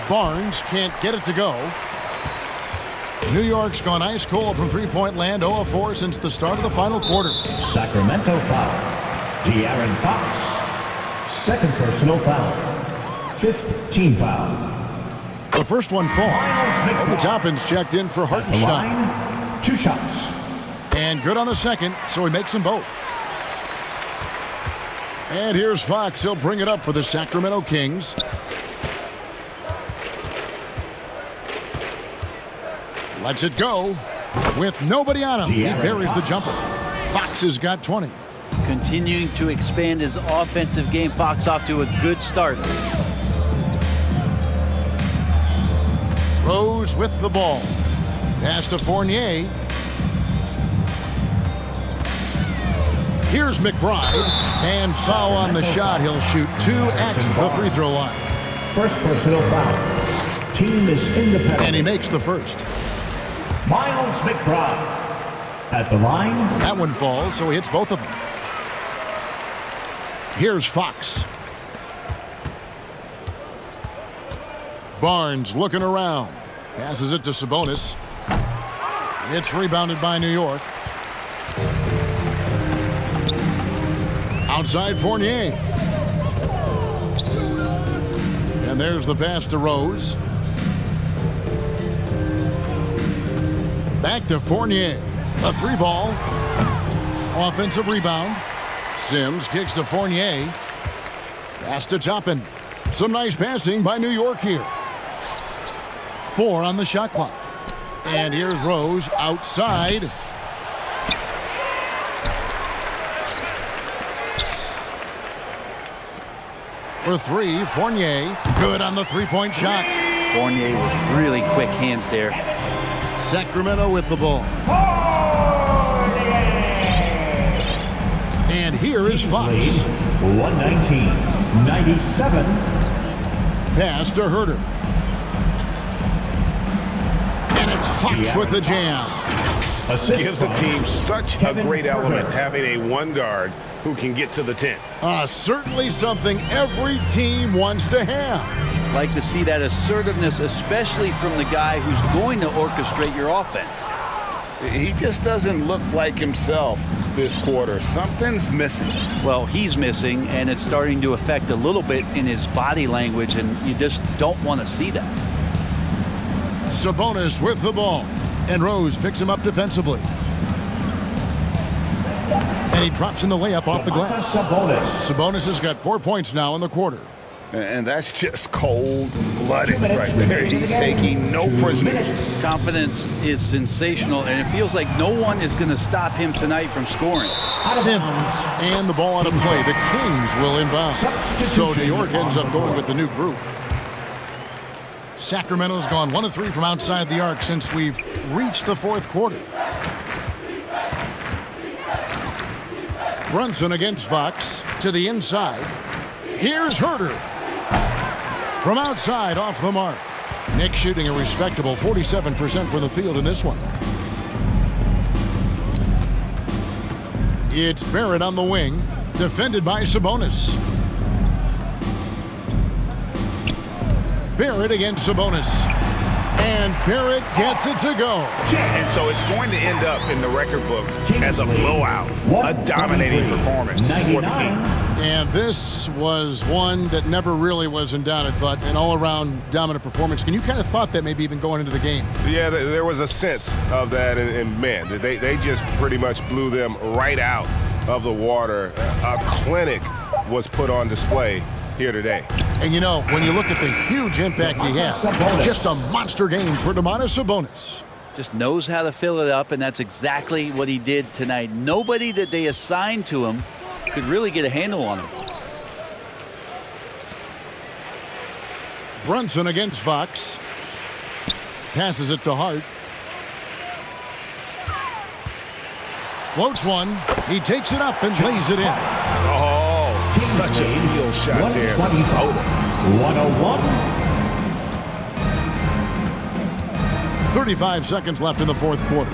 Speaker 1: Barnes can't get it to go. New York's gone ice cold from three-point land, 0 of 4 since the start of the final quarter.
Speaker 3: Sacramento foul. De'Aaron Fox. 2nd personal foul. 5th team foul.
Speaker 1: The first one falls. Obi Toppin's checked in for Hartenstein.
Speaker 3: 2 shots.
Speaker 1: And good on the second, so he makes them both. And here's Fox. He'll bring it up for the Sacramento Kings. Lets it go with nobody on him. He buries the jumper. Fox has got 20.
Speaker 2: Continuing to expand his offensive game. Fox off to a good start.
Speaker 1: Rose with the ball. Pass to Fournier. Here's McBride. And foul on the shot. He'll shoot 2 at the free throw line.
Speaker 3: First personal foul. Team is in the penalty.
Speaker 1: And he makes the first.
Speaker 3: Miles McBride at the line.
Speaker 1: That one falls, so he hits both of them. Here's Fox. Barnes looking around. Passes it to Sabonis. It's rebounded by New York. Outside Fournier. And there's the pass to Rose. Back to Fournier. A 3-ball. Offensive rebound. Sims kicks to Fournier. Pass to Toppin. Some nice passing by New York here. 4 on the shot clock. And here's Rose outside. For 3, Fournier. Good on the 3-point shot.
Speaker 2: Fournier with really quick hands there.
Speaker 1: Sacramento with the ball. And here is Fox.
Speaker 3: 119-97.
Speaker 1: Pass to Herter. And it's Fox with the jam.
Speaker 7: Gives the team such a great element having a one guard who can get to the 10.
Speaker 1: Certainly something every team wants to have.
Speaker 2: Like to see that assertiveness, especially from the guy who's going to orchestrate your offense.
Speaker 4: He just doesn't look like himself this quarter. Something's missing.
Speaker 2: Well, he's missing, and it's starting to affect a little bit in his body language, and you just don't want to see that.
Speaker 1: Sabonis with the ball. And Rose picks him up defensively. And he drops in the layup off the glass. Sabonis has got 4 points now in the quarter.
Speaker 4: And that's just cold-blooded right there. He's taking no prisoners.
Speaker 2: Confidence is sensational, and it feels like no one is going to stop him tonight from scoring.
Speaker 1: Sims and the ball out of play. The Kings will inbound. So New York ends up going with the new group. Sacramento's gone 1 of 3 from outside the arc since we've reached the 4th quarter. Brunson against Fox to the inside. Here's Herter. From outside, off the mark. Knicks shooting a respectable 47% from the field in this one. It's Barrett on the wing, defended by Sabonis. Barrett against Sabonis. And Barrett gets it to go.
Speaker 4: And so it's going to end up in the record books as a blowout, a dominating performance for the Kings.
Speaker 1: And this was one that never really was in doubt, I thought, an all-around dominant performance. And you kind of thought that maybe even going into the game.
Speaker 7: Yeah, there was a sense of that, and man, they just pretty much blew them right out of the water. A clinic was put on display here today.
Speaker 1: And you know, when you look at the huge impact he had, just a monster game for Domantas Sabonis.
Speaker 2: Just knows how to fill it up, and that's exactly what he did tonight. Nobody that they assigned to him could really get a handle on him.
Speaker 1: Brunson against Fox. Passes it to Hart. Floats one. He takes it up and lays it in.
Speaker 7: Oh, such a field shot there.
Speaker 3: 101.
Speaker 1: 35 seconds left in the 4th quarter.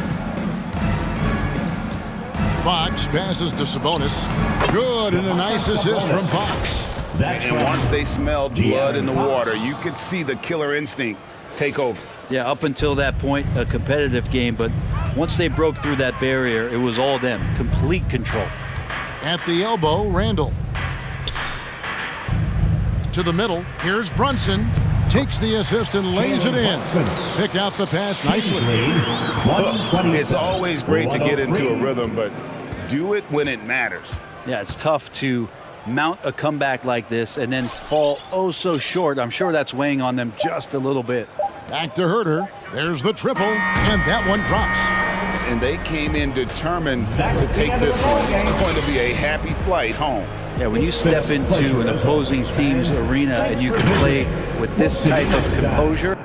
Speaker 1: Fox passes to Sabonis. Good, and a nice assist from Fox.
Speaker 4: And once they smelled blood in the water, you could see the killer instinct take over.
Speaker 2: Yeah, up until that point, a competitive game, but once they broke through that barrier, it was all them. Complete control.
Speaker 1: At the elbow, Randall. To the middle, here's Brunson. Takes the assist and lays it in. Picked out the pass nicely.
Speaker 4: It's always great to get into a rhythm, but do it when it matters.
Speaker 2: Yeah, it's tough to mount a comeback like this and then fall oh so short. I'm sure that's weighing on them just a little bit.
Speaker 1: Back to Herter. There's the triple, and that one drops.
Speaker 4: And they came in determined to take this one. It's going to be a happy flight home.
Speaker 2: Yeah, when you step into an opposing team's arena and you can play with this type of composure,